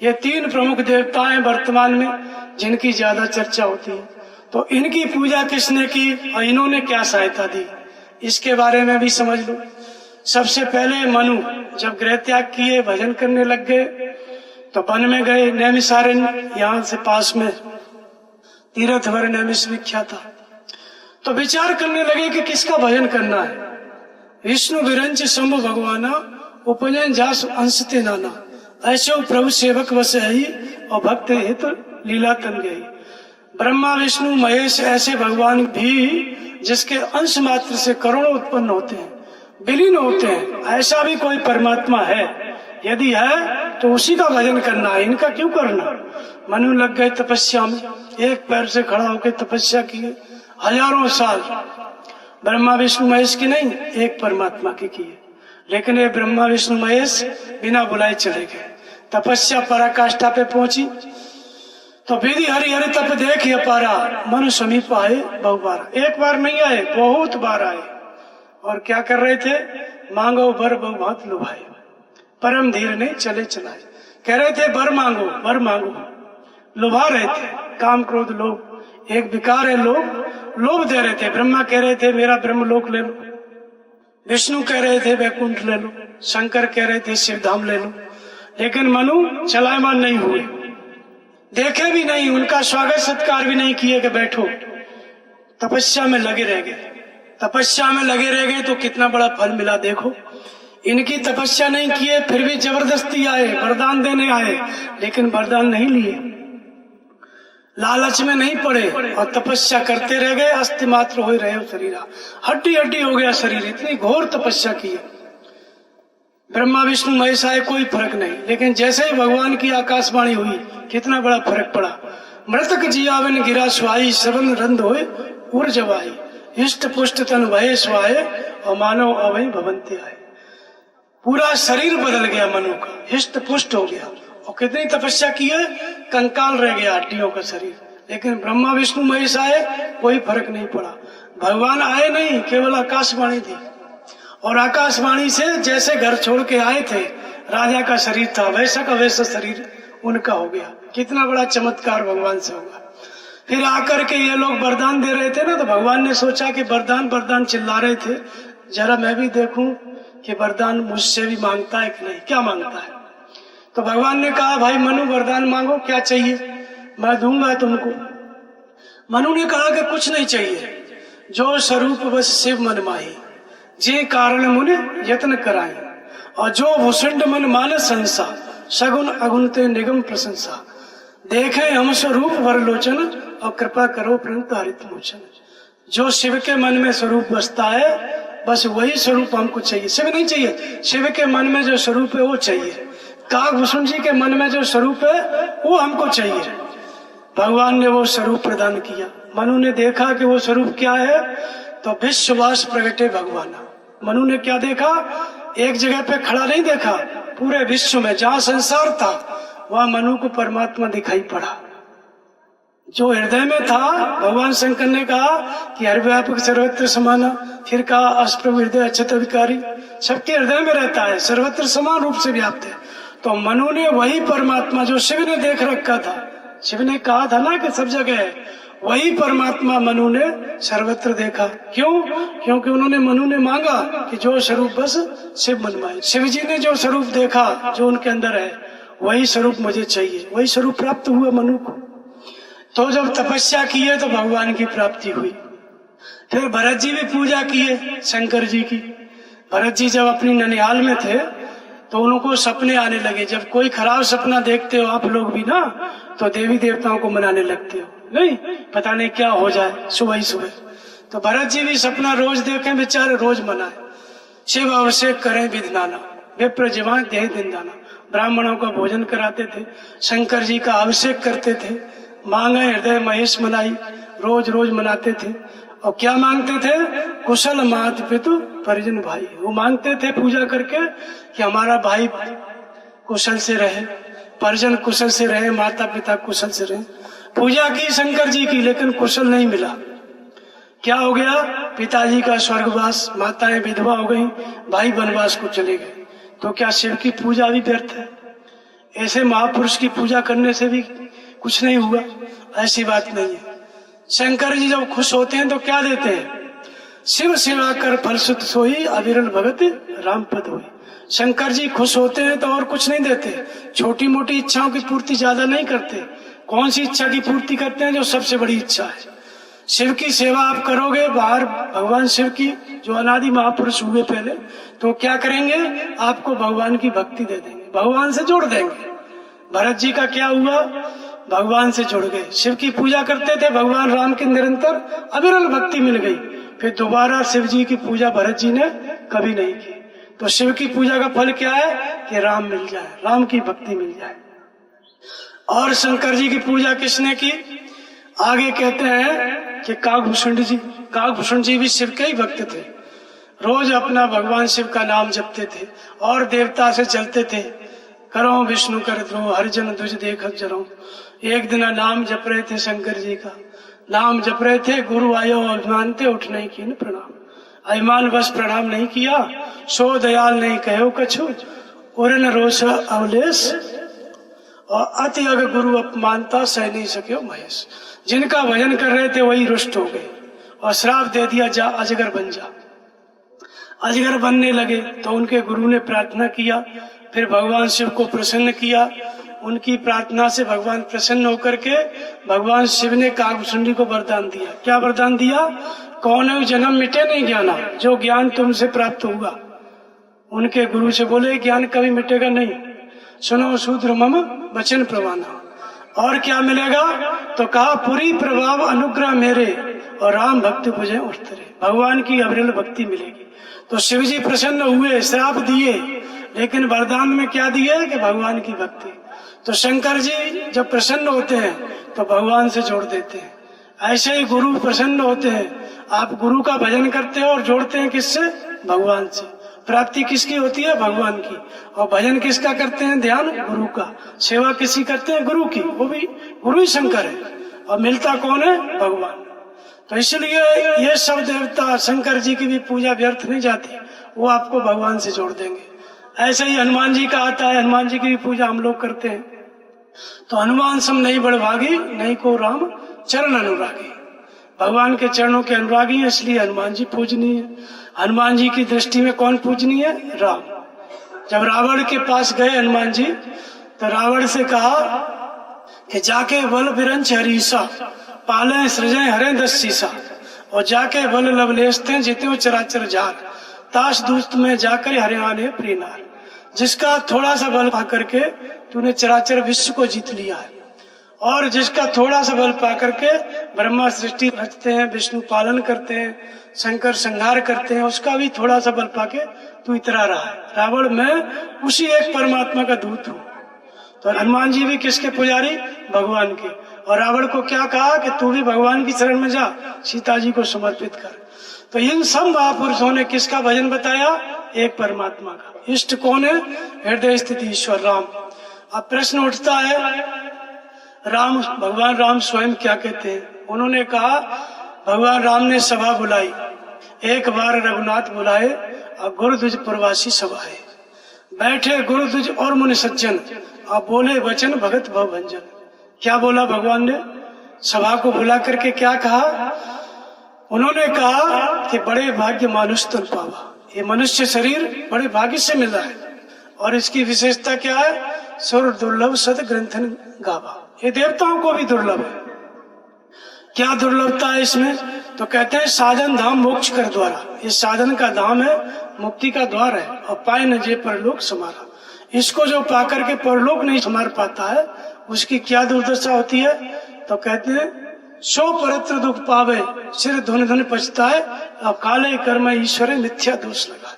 ये 3 प्रमुख देवता हैं वर्तमान में जिनकी ज्यादा चर्चा होती है। तो इनकी पूजा किसने की और इन्होंने क्या सहायता दी, इसके बारे में भी समझ लो। सबसे पहले मनु जब गृह त्याग किए, भजन करने लग गए, तो वन में गए, नैमिषारण्य यहाँ से पास में तीर्थवर नैमिष विख्यात था। तो विचार करने लगे कि किसका भजन करना है। विष्णु विरंच शंभु भगवाना उपजन जास अंश ते नाना, ऐसो प्रभु सेवक वस ही और भक्त हित लीला तन गई। ब्रह्मा विष्णु महेश ऐसे भगवान भी जिसके अंश मात्र से करोड़ों उत्पन्न होते हैं, विलीन होते हैं, ऐसा भी कोई परमात्मा है? यदि है तो उसी का भजन करना है, इनका क्यों करना? मनु लग गए तपस्या में, एक पैर से खड़ा होकर तपस्या किए हजारों साल। ब्रह्मा विष्णु महेश की नहीं, एक परमात्मा की किए। लेकिन ये ब्रह्मा विष्णु महेश बिना बुलाए चले गए। तपस्या पराकाष्ठा पे पहुंची तो विधि हरि हरि तप देख पारा, मनु समीप आए बहु बार। एक बार नहीं आए, बहुत बार आए। और क्या कर रहे थे? मांगो बर बहु भांत लुभाए, परम धीर नहीं चले चलाए। कह रहे थे बर मांगो, बर मांगो, लुभा रहे थे। काम क्रोध लोभ एक विकार है, लोभ दे रहे थे। ब्रह्मा कह रहे थे मेरा ब्रह्मलोक ले लो, विष्णु कह रहे थे वैकुंठ ले लो, शंकर कह रहे थे शिवधाम ले लो। लेकिन मनु चलायमान नहीं हुए, देखे भी नहीं, उनका स्वागत सत्कार भी नहीं किए कि बैठो। तपस्या में लगे रह गए। तपस्या में लगे रह गए तो कितना बड़ा फल मिला देखो। इनकी तपस्या नहीं किए, फिर भी जबरदस्ती आए, वरदान देने आए, लेकिन वरदान नहीं लिए, लालच में नहीं पड़े और तपस्या करते रह गए। अस्थि मात्र हो रहे हो शरीरा, हड्डी हड्डी हो गया शरीर। इतनी घोर तपस्या की है। ब्रह्मा विष्णु महेश आए, कोई फर्क नहीं। लेकिन जैसे ही भगवान की आकाशवाणी हुई, कितना बड़ा फर्क पड़ा। मृतक जियावन गिरा सुहाई, सबन रंध होए उर जवाई, इष्ट पुष्ट तन भय सुहाए और मानव अवै भवंते आए। पूरा शरीर बदल गया मनु का, हिष्ट पुष्ट हो गया। और कितनी तपस्या की है, कंकाल रह गया हड्डियों का शरीर। लेकिन ब्रह्मा विष्णु महेश आए, कोई फर्क नहीं पड़ा। भगवान आए नहीं, केवल आकाशवाणी थी। और आकाशवाणी से जैसे घर छोड़ के आए थे, राजा का शरीर था, वैसा का वैसा शरीर उनका हो गया। कितना बड़ा चमत्कार भगवान से होगा। फिर आकर के ये लोग वरदान दे रहे थे ना, तो भगवान ने सोचा कि वरदान वरदान चिल्ला रहे थे, जरा मैं भी देखूं कि वरदान मुझसे भी मांगता है कि नहीं, क्या मांगता है। तो भगवान ने कहा भाई मनु वरदान मांगो, क्या चाहिए, मैं दूंगा तुमको। मनु ने कहा कि कुछ नहीं चाहिए, जो स्वरूप बस शिव मन माही, जे कारण मुनि यत्न कराई, और जो भूषण मन मानस संसा, सगुन अगुण ते निगम प्रशंसा, देखे हम स्वरूप वरलोचन, और कृपा करो प्रणत हरित मोचन। जो शिव के मन में स्वरूप बसता है, बस वही स्वरूप हमको चाहिए। शिव नहीं चाहिए, शिव के मन में जो स्वरूप है वो चाहिए। काकभूषण जी के मन में जो स्वरूप है वो हमको चाहिए। भगवान ने वो स्वरूप प्रदान किया। मनु ने देखा कि वो स्वरूप क्या है, तो विश्ववास प्रगटे भगवान। मनु ने क्या देखा, एक जगह पे खड़ा नहीं देखा, पूरे विश्व में जहाँ संसार था वहाँ मनु को परमात्मा दिखाई पड़ा। जो हृदय में था, भगवान शंकर ने कहा कि हर व्यापक सर्वत्र समाना, फिर कहा अस्प्रभु हृदय अच्युत विकारी, सबके हृदय में रहता है, सर्वत्र समान रूप से व्याप्त है। तो मनु ने वही परमात्मा जो शिव ने देख रखा था, शिव ने कहा था ना कि सब जगह है, वही परमात्मा मनु ने सर्वत्र देखा। क्यों? क्योंकि उन्होंने मनु ने मांगा कि जो स्वरूप बस शिव मनमाए। शिव जी ने जो स्वरूप देखा जो उनके अंदर है, वही स्वरूप मुझे चाहिए, वही स्वरूप प्राप्त हुआ मनु को। तो जब तपस्या की है तो भगवान की प्राप्ति हुई। फिर भरत जी भी पूजा किए शंकर जी की। भरत जी जब अपनी ननिहाल में थे तो उनको सपने आने लगे। जब कोई खराब सपना देखते हो आप लोग भी ना, तो देवी देवताओं को मनाने लगते हो, नहीं पता नहीं क्या हो जाए सुबह ही सुबह। तो भरत जी भी सपना रोज देखें, बेचारे रोज मनाए। शिव अभिषेक करें विधि नाना, विप्र जिवां देह दिन दाना। ब्राह्मणों का भोजन कराते थे, शंकर जी का अभिषेक करते थे, मांगे हृदय महेश मनाई, रोज रोज मनाते थे। और क्या मांगते थे? कुशल मात पितु परिजन भाई। वो मांगते थे पूजा करके कि हमारा भाई कुशल से रहे, परिजन कुशल से रहे, माता पिता कुशल से रहे। पूजा की शंकर जी की, लेकिन कुशल नहीं मिला। क्या हो गया? पिताजी का स्वर्गवास, माताएं विधवा हो गई, भाई वनवास को चले गए। तो क्या शिव की पूजा भी व्यर्थ है? ऐसे महापुरुष की पूजा करने से भी कुछ नहीं हुआ? ऐसी बात नहीं है। शंकर जी जब खुश होते हैं तो क्या देते हैं? शिव सेवा कर फल सुत सोई, अविरल भगत राम पद होई। शंकर जी खुश होते हैं तो और कुछ नहीं देते, छोटी मोटी इच्छाओं की पूर्ति ज्यादा नहीं करते। कौन सी इच्छा की पूर्ति करते हैं? जो सबसे बड़ी इच्छा है। शिव की सेवा आप करोगे बाहर, भगवान शिव की जो अनादि महापुरुष हुए पहले, तो क्या करेंगे, आपको भगवान की भक्ति दे देंगे, भगवान से जोड़ देंगे। भरत जी का क्या हुआ, भगवान से जुड़ गए, शिव की पूजा करते थे, भगवान राम की निरंतर अविरल भक्ति मिल गई। फिर दोबारा शिव जी की पूजा भरत जी ने कभी नहीं की। तो शिव की पूजा का फल क्या है कि राम मिल जाए, राम की भक्ति मिल जाए। और शंकर जी की पूजा किसने की, आगे कहते हैं कि काकभूषण जी भी शिव के ही भक्त थे। रोज अपना भगवान शिव का नाम जपते थे और देवता से चलते थे, करो विष्णु कर द्रोह हरिजन दुज देखत जरो। एक दिन नाम जप रहे थे, शंकर जी का नाम जप रहे थे, गुरु आयो अभिमान थे उठ नहीं की प्रणाम। अभिमान बस प्रणाम नहीं किया, सो दयाल नहीं कहो कछु, उरन रोष अवलेश, और अति अग गुरु अपमानता सह नहीं सके महेश। जिनका भजन कर रहे थे वही रुष्ट हो गए और श्राप दे दिया, जा अजगर बन जा। अजगर बनने लगे तो उनके गुरु ने प्रार्थना किया, फिर भगवान शिव को प्रसन्न किया। उनकी प्रार्थना से भगवान प्रसन्न होकर के भगवान शिव ने काकभूषण को वरदान दिया। क्या वरदान दिया, कौन जन्म मिटे नहीं ज्ञाना, जो ज्ञान तुमसे प्राप्त हुआ। उनके गुरु से बोले ज्ञान कभी मिटेगा नहीं, सुनो शूद्र मम वचन प्रवाना। और क्या मिलेगा, तो कहा पूरी प्रभाव अनुग्रह मेरे और राम भक्ति पूजे उठतरे, भगवान की अविरल भक्ति मिलेगी। तो शिव जी प्रसन्न हुए, श्राप दिए, लेकिन वरदान में क्या दिए कि भगवान की भक्ति। तो शंकर जी जब प्रसन्न होते हैं तो भगवान से जोड़ देते हैं। ऐसे ही गुरु प्रसन्न होते हैं, आप गुरु का भजन करते हो और जोड़ते हैं किससे, भगवान से। प्राप्ति किसकी होती है, भगवान की। और भजन किसका करते हैं, ध्यान गुरु का। सेवा किसी करते हैं, गुरु की, वो भी गुरु ही शंकर है। और मिलता कौन है, भगवान। तो इसलिए ये सब देवता शंकर जी की भी पूजा व्यर्थ नहीं जाती, वो आपको भगवान से जोड़ देंगे। ऐसे ही हनुमान जी का आता है, हनुमान जी की भी पूजा हम लोग करते हैं। तो हनुमान सम नहीं बड़भागी, नहीं को राम चरण अनुरागी। भगवान के चरणों के अनुरागी हैं, इसलिए हनुमान जी पूजनीय है। हनुमान जी की दृष्टि में कौन पूजनीय है, राम। जब रावण के पास गए हनुमान जी, तो रावण से कहा कि जाके बल बिरंच हरीसा, पाले सृजय हरे दस सीसा, और जाके बल लवलेशते जिते चराचर जार, ताश दूस्त में जाकर हरियाणे प्रीनार। जिसका थोड़ा सा बल पा करके तूने चराचर विश्व को जीत लिया है, और जिसका थोड़ा सा बल पा करके ब्रह्मा सृष्टि रचते हैं, विष्णु पालन करते हैं, शंकर संहार करते हैं, उसका भी थोड़ा सा बल पाके तू इतरा रहा है। रावण मैं उसी एक परमात्मा का दूत हूँ। तो हनुमान जी भी किसके पुजारी, भगवान के। और रावण को क्या कहा कि तू भी भगवान की शरण में जा, सीता जी को समर्पित कर। तो इन सब महापुरुषों ने किसका भजन बताया, एक परमात्मा का। इष्ट कौन है, हृदय स्थित ईश्वर राम। अब प्रश्न उठता है, राम, भगवान राम स्वयं क्या कहते हैं। उन्होंने कहा भगवान राम ने सभा बुलाई, एक बार रघुनाथ बुलाए और गुरुद्विज प्रवासी सभाए। बैठे गुरुद्विज और मुनि सज्जन, और बोले वचन भगत भव भंजन। क्या बोला भगवान ने, सभा को बुला करके क्या कहा, उन्होंने कहा कि बड़े भाग्य मानुष तन पावा, ये मनुष्य शरीर बड़े भाग्य से मिला है, और इसकी विशेषता क्या है, सुर दुर्लभ सद ग्रंथन गावा, ये देवताओं को भी दुर्लभ है। क्या दुर्लभता है इसमें, तो कहते हैं साधन धाम मोक्ष कर द्वारा, ये साधन का धाम है, मुक्ति का द्वार है, और पाए न जे परलोक समारा। इसको जो पाकर के परलोक नहीं संभार पाता है, उसकी क्या दुर्दशा होती है, तो कहते हैं सो परत्र दुख पावे, सिर धुन धुन पछताए, और काले कर्म ईश्वर मिथ्या दोष लगा।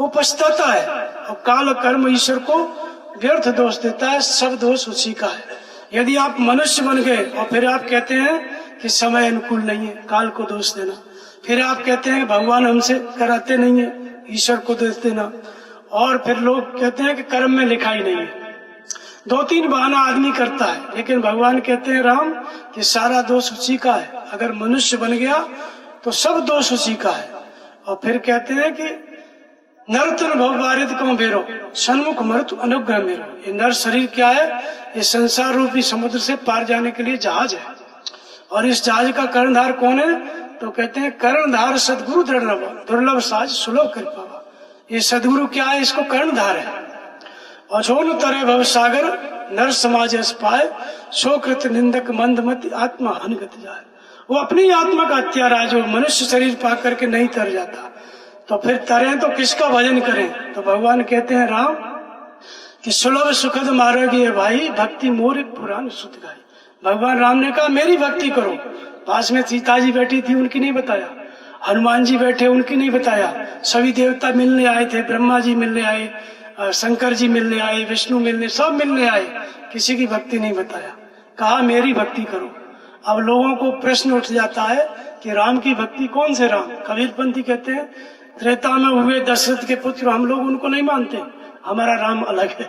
वो पछताता है, और काल कर्म ईश्वर को व्यर्थ दोष देता है, सब दोष उसी का है। यदि आप मनुष्य बन गए और फिर आप कहते हैं कि समय अनुकूल नहीं है, काल को दोष देना, फिर आप कहते हैं कि भगवान हमसे कराते नहीं है, ईश्वर को दोष देना, और फिर लोग कहते हैं कि कर्म में लिखा ही नहीं है। दो तीन बहाना आदमी करता है, लेकिन भगवान कहते हैं राम कि सारा दोष उसी का है। अगर मनुष्य बन गया तो सब दोष उसी का है। और फिर कहते हैं कि नरतन भव बारिद को बेरो, सन्मुख मृत्यु अनुग्रह मेरो। ये नर शरीर क्या है, ये संसार रूपी समुद्र से पार जाने के लिए जहाज है, और इस जहाज का कर्णधार कौन है, तो कहते हैं कर्णधार सदगुरु दुर्लभ साज सुलभ कर पावा। ये सदगुरु क्या है, इसको कर्णधार है। और जो न तरे भव सागर नर समाज पाए, सो कृत निंदक मंद मत आत्मा अनगत जाए। वो अपनी आत्मा का हत्यारा है जो मनुष्य शरीर पा करके नहीं तर जाता, तो फिर तरें तो किसका भजन करें। तो भगवान कहते हैं राम कि सुलभ सुखद मार्ग ये भाई, भक्ति मोर पुराण सुध गाई। भगवान राम ने कहा मेरी भक्ति करो। पास में सीता जी बैठी थी, उनकी नहीं बताया। हनुमान जी बैठे, उनकी नहीं बताया। सभी देवता मिलने आए थे, ब्रह्मा जी मिलने आए, शंकर जी मिलने आए, विष्णु मिलने, सब मिलने आए, किसी की भक्ति नहीं बताया। कहा मेरी भक्ति करो। अब लोगों को प्रश्न उठ जाता है कि राम की भक्ति कौन से राम। कबीरपंथी कहते हैं त्रेता में हुए दशरथ के पुत्र, हम लोग उनको नहीं मानते, हमारा राम अलग है।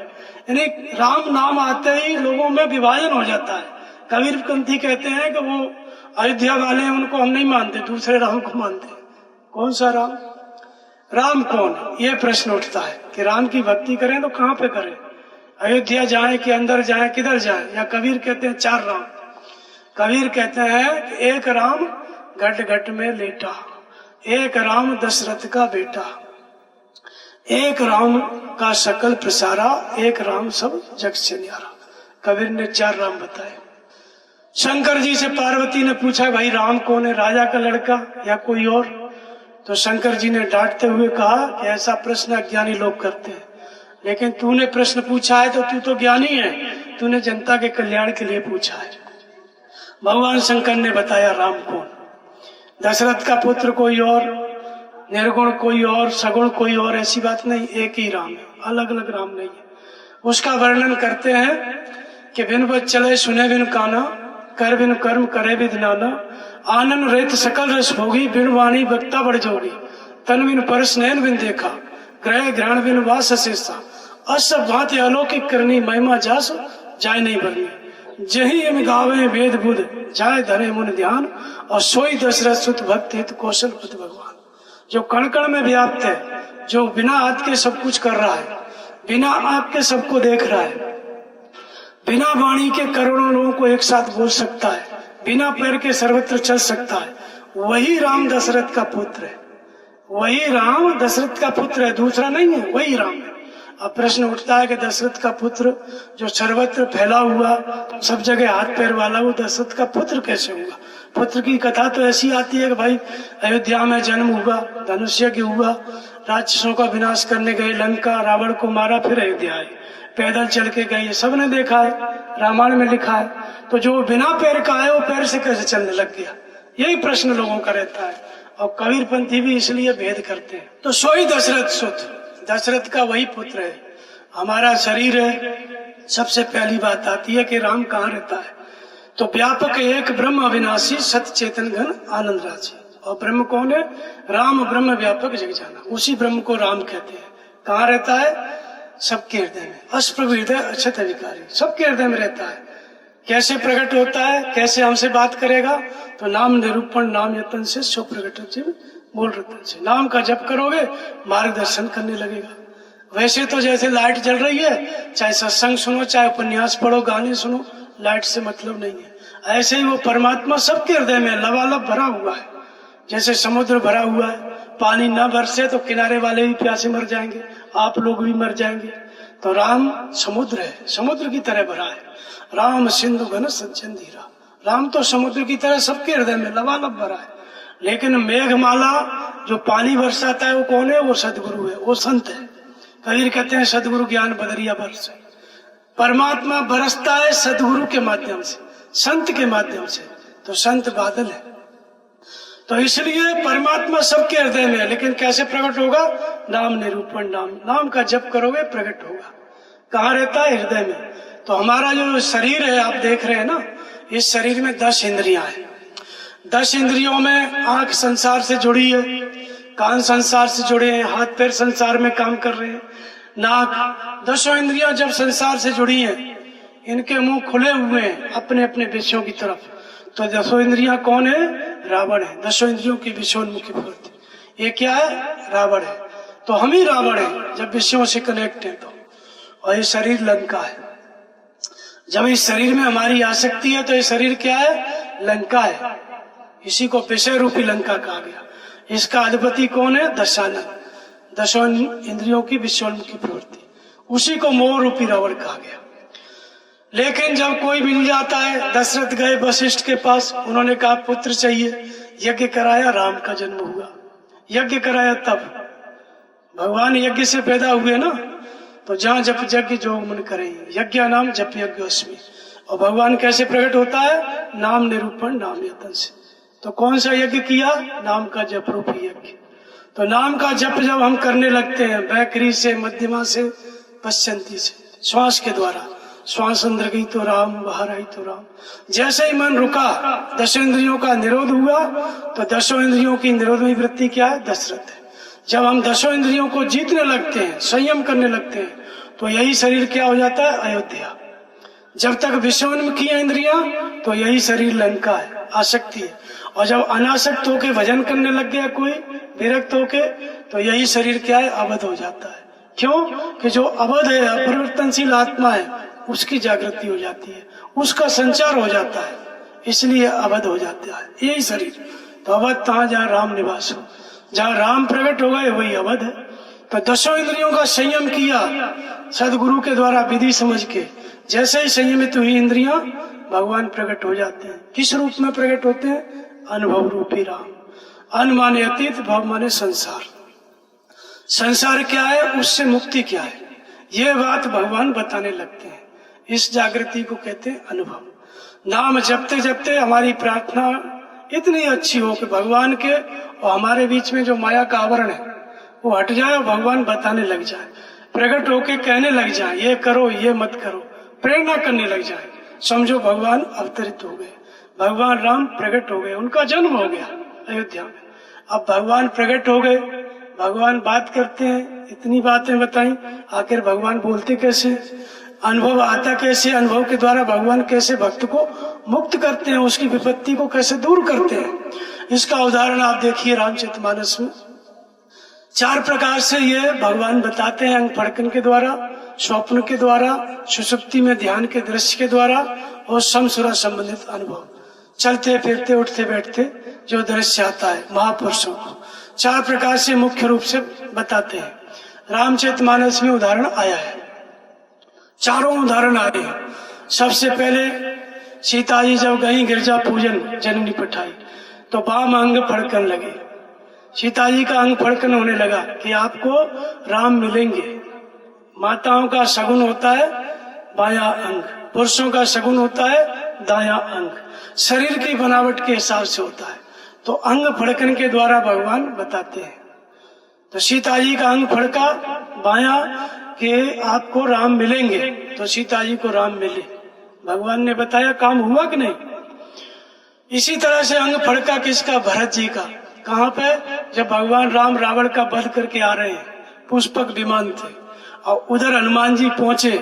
यानी राम नाम आते ही लोगों में विभाजन हो जाता है। कबीरपंथी कहते हैं कि वो अयोध्या वाले हैं, उनको हम नहीं मानते, दूसरे राम को मानते हैं। कौन सा राम? राम कौन? ये प्रश्न उठता है कि राम की भक्ति करें तो कहाँ पे करें, अयोध्या जाएं कि अंदर जाएं, किधर जाएं? या कबीर कहते हैं चार राम। कबीर कहते हैं कि एक राम घट घट में लेटा, एक राम दशरथ का बेटा, एक राम का सकल प्रसारा, एक राम सब जग से न्यारा। कबीर ने चार राम बताए। शंकर जी से पार्वती ने पूछा भाई राम कौन है, राजा का लड़का या कोई और? तो शंकर जी ने डांटते हुए कहा कि ऐसा प्रश्न अज्ञानी लोग करते हैं, लेकिन तूने प्रश्न पूछा है तो तू तो ज्ञानी है, तूने जनता के कल्याण के लिए पूछा है। भगवान शंकर ने बताया राम कौन। दशरथ का पुत्र कोई और, निर्गुण कोई और, सगुण कोई और, ऐसी बात नहीं, एक ही राम है, अलग अलग राम नहीं है। उसका वर्णन करते हैं कि बिन बच चले सुने बिन काना, कर बिन कर्म करे बिन नाना, आनंद रेत सकल रस भोगी, बिन वाणी वक्ता बढ़ जोगी, तन बिन परस नैन बिन देखा, ग्रह ग्रहण बिन वास शेषा, असब भांति अलौकिक करनी, महिमा जास जाय नहीं भरनी, जही इम गावे वेद बुध, जाय धरे मुन ध्यान, और सोई दशरथ सुत भक्त हित कौशल पति भगवान। जो कण कण में व्याप्त है, जो बिना हाथ के सब कुछ कर रहा है, बिना आंख के सबको देख रहा है, बिना वाणी के करोड़ों लोगों को एक साथ बोल सकता है, बिना पैर के सर्वत्र चल सकता है, वही राम दशरथ का पुत्र है। वही राम दशरथ का पुत्र है, दूसरा नहीं है, वही राम है। अब प्रश्न उठता है कि दशरथ का पुत्र जो सर्वत्र फैला हुआ, सब जगह हाथ पैर वाला, वो दशरथ का पुत्र कैसे हुआ? पुत्र की कथा तो ऐसी आती है कि भाई अयोध्या में जन्म हुआ, धनुष यज्ञ हुआ, राक्षसों का विनाश करने गए, लंका रावण को मारा, फिर अयोध्या आए, पैदल चल के गए, सबने देखा है, रामायण में लिखा है। तो जो बिना पैर का है वो पैर से कैसे चलने लग गया? यही प्रश्न लोगों का रहता है, और कबीरपंथी भी इसलिए भेद करते हैं। तो सोई दशरथ सुत, दशरथ का वही पुत्र है, हमारा शरीर है। सबसे पहली बात आती है कि राम कहाँ रहता है, तो व्यापक एक ब्रह्म अविनाशी सत चेतन घन आनंद राशि। और ब्रह्म कौन है? राम ब्रह्म व्यापक जग जाना, उसी ब्रह्म को राम कहते हैं। कहाँ रहता है? सबके हृदय में, अस्प्रभु हृदय अक्षत विकारी, सबके हृदय में रहता है। कैसे प्रकट होता है, कैसे हमसे बात करेगा? तो नाम निरूपण नाम यतन से सो प्रकट जीव मूल रतन से। नाम का जप करोगे, मार्गदर्शन करने लगेगा। वैसे तो जैसे लाइट जल रही है, चाहे सत्संग सुनो, चाहे उपन्यास पढ़ो, गाने सुनो, लाइट से मतलब नहीं है। ऐसे ही वो परमात्मा सबके हृदय में लबालब भरा हुआ है। जैसे समुद्र भरा हुआ है, पानी न बरसे तो किनारे वाले भी प्यासे मर जाएंगे, आप लोग भी मर जाएंगे। तो राम समुद्र है, समुद्र की तरह भरा है। राम सिंधु घन सज्जन धीरा, राम तो समुद्र की तरह सबके हृदय में लबालब भरा है। लेकिन मेघमाला जो पानी बरसाता है वो कौन है? वो सदगुरु है, वो संत है। कबीर कहते हैं सदगुरु ज्ञान बदरिया बरस। परमात्मा बरसता है सदगुरु के माध्यम से, संत के माध्यम से। तो संत बादल है। तो इसलिए परमात्मा सबके हृदय में है, लेकिन कैसे प्रकट होगा? नाम निरूपण नाम, नाम का जप करोगे प्रकट होगा। कहाँ रहता है? हृदय में। तो हमारा जो शरीर है, आप देख रहे हैं ना, इस शरीर में 10 इंद्रियां हैं। 10 इंद्रियों में आंख संसार से जुड़ी है, कान संसार से जुड़े हैं, हाथ पैर संसार में काम कर रहे हैं, नाक, 10 इंद्रियां जब संसार से जुड़ी हैं, इनके मुंह खुले हुए हैं अपने अपने विषयों की तरफ। तो 10 इंद्रियां कौन है? रावण है। 10 इंद्रियों की विषयोन्मुखी प्रवृत्ति, ये क्या है? रावण है। तो हम ही रावण है जब विषयों से कनेक्ट है। तो और ये शरीर लंका है। जब इस शरीर में हमारी आसक्ति है तो ये शरीर क्या है? लंका है। इसी को विषय रूपी लंका कहा गया। इसका अधिपति कौन है? दशानन, 10 इंद्रियों की विषयोन्मुखी प्रवृत्ति, उसी को मोह रूपी रावण कहा गया। लेकिन जब कोई मिल जाता है, दशरथ गए वशिष्ठ के पास, उन्होंने कहा पुत्र चाहिए, यज्ञ कराया, राम का जन्म हुआ। यज्ञ कराया तब भगवान यज्ञ से पैदा हुए ना, तो जहाँ जप यज्ञ जो मन करें, यज्ञ नाम जप यज्ञोस्मि। और भगवान कैसे प्रकट होता है? नाम निरूपण नाम यतन से। तो कौन सा यज्ञ किया? नाम का जप रूपी यज्ञ। तो नाम का जप जब हम करने लगते हैं, बैकरी से, मध्यमा से, पश्चंती से, श्वास के द्वारा, श्वास अंदर गई तो राम, बाहर आई तो राम। जैसे ही मन रुका, दशों इंद्रियों का निरोध हुआ, तो दशों इंद्रियों की निरोधमयी वृत्ति क्या है? दशरथ है। जब हम दशों इंद्रियों को जीतने लगते हैं, संयम करने लगते हैं, तो यही शरीर क्या हो जाता है? अयोध्या। जब तक विषयोन्मुखी है इंद्रियां, तो यही शरीर लंका है, आसक्ति है। और जब अनासक्त होके भजन करने लग गया कोई, विरक्त होके, तो यही शरीर क्या है? अवध हो जाता है। क्यों? कि जो अवध है, अपरिवर्तनशील आत्मा है, उसकी जागृति हो जाती है, उसका संचार हो जाता है, इसलिए अवध हो जाता है यही शरीर। तो अवध कहाँ? जहाँ राम निवास हो, जहाँ राम प्रकट हो गए वही अवध है। तो दशों इंद्रियों का संयम किया सदगुरु के द्वारा विधि समझ के। जैसे ही संयमित हुई इंद्रियां, भगवान प्रकट हो जाते हैं। किस रूप में प्रकट होते हैं? अनुभव रूपी राम। अन माने अतीत, भव माने संसार। संसार क्या है, उससे मुक्ति क्या है, ये बात भगवान बताने लगते हैं। इस जागृति को कहते हैं अनुभव। नाम जपते जपते हमारी प्रार्थना इतनी अच्छी हो कि भगवान के और हमारे बीच में जो माया का आवरण है वो हट जाए और भगवान बताने लग जाए, प्रकट होके कहने लग जाए, ये करो ये मत करो, प्रेरणा करने लग जाए। समझो भगवान अवतरित हो गए, भगवान राम प्रकट हो गए, उनका जन्म हो गया अयोध्या में। अब भगवान प्रकट हो गए, भगवान बात करते हैं, इतनी बातें बताई, आखिर भगवान बोलते कैसे, अनुभव आता कैसे, अनुभव के द्वारा भगवान कैसे भक्त को मुक्त करते हैं, उसकी विपत्ति को कैसे दूर करते हैं। इसका उदाहरण आप देखिए रामचरितमानस में। 4 प्रकार से ये भगवान बताते हैं, अंग फड़कन के द्वारा, स्वप्न के द्वारा, सुषुप्ति में ध्यान के दृश्य के द्वारा और समसुरा संबंधित अनुभव, चलते फिरते उठते बैठते जो दृश्य आता है महापुरुषों को, 4 प्रकार से मुख्य रूप से बताते हैं। रामचरितमानस में उदाहरण आया है, चारों उदाहरण आए हैं। सबसे पहले सीता जी जब गई गिरजा पूजन जननी पठाई, तो वाम अंग फड़कन लगे, सीता जी का अंग फड़कन होने लगा कि आपको राम मिलेंगे। माताओं का शगुन होता है बाया अंग, पुरुषों का शगुन होता है दाया अंग, शरीर की बनावट के हिसाब से होता है। तो अंग फड़कन के द्वारा भगवान बताते हैं। तो सीता जी का अंग फड़का बाया कि आपको राम मिलेंगे, तो सीता जी को राम मिले, भगवान ने बताया, काम हुआ कि नहीं। इसी तरह से अंग फड़का किसका? भरत जी का। कहाँ पे? जब भगवान राम रावण का वध करके आ रहे हैं, पुष्पक विमान थे, और उधर हनुमान जी पहुंचे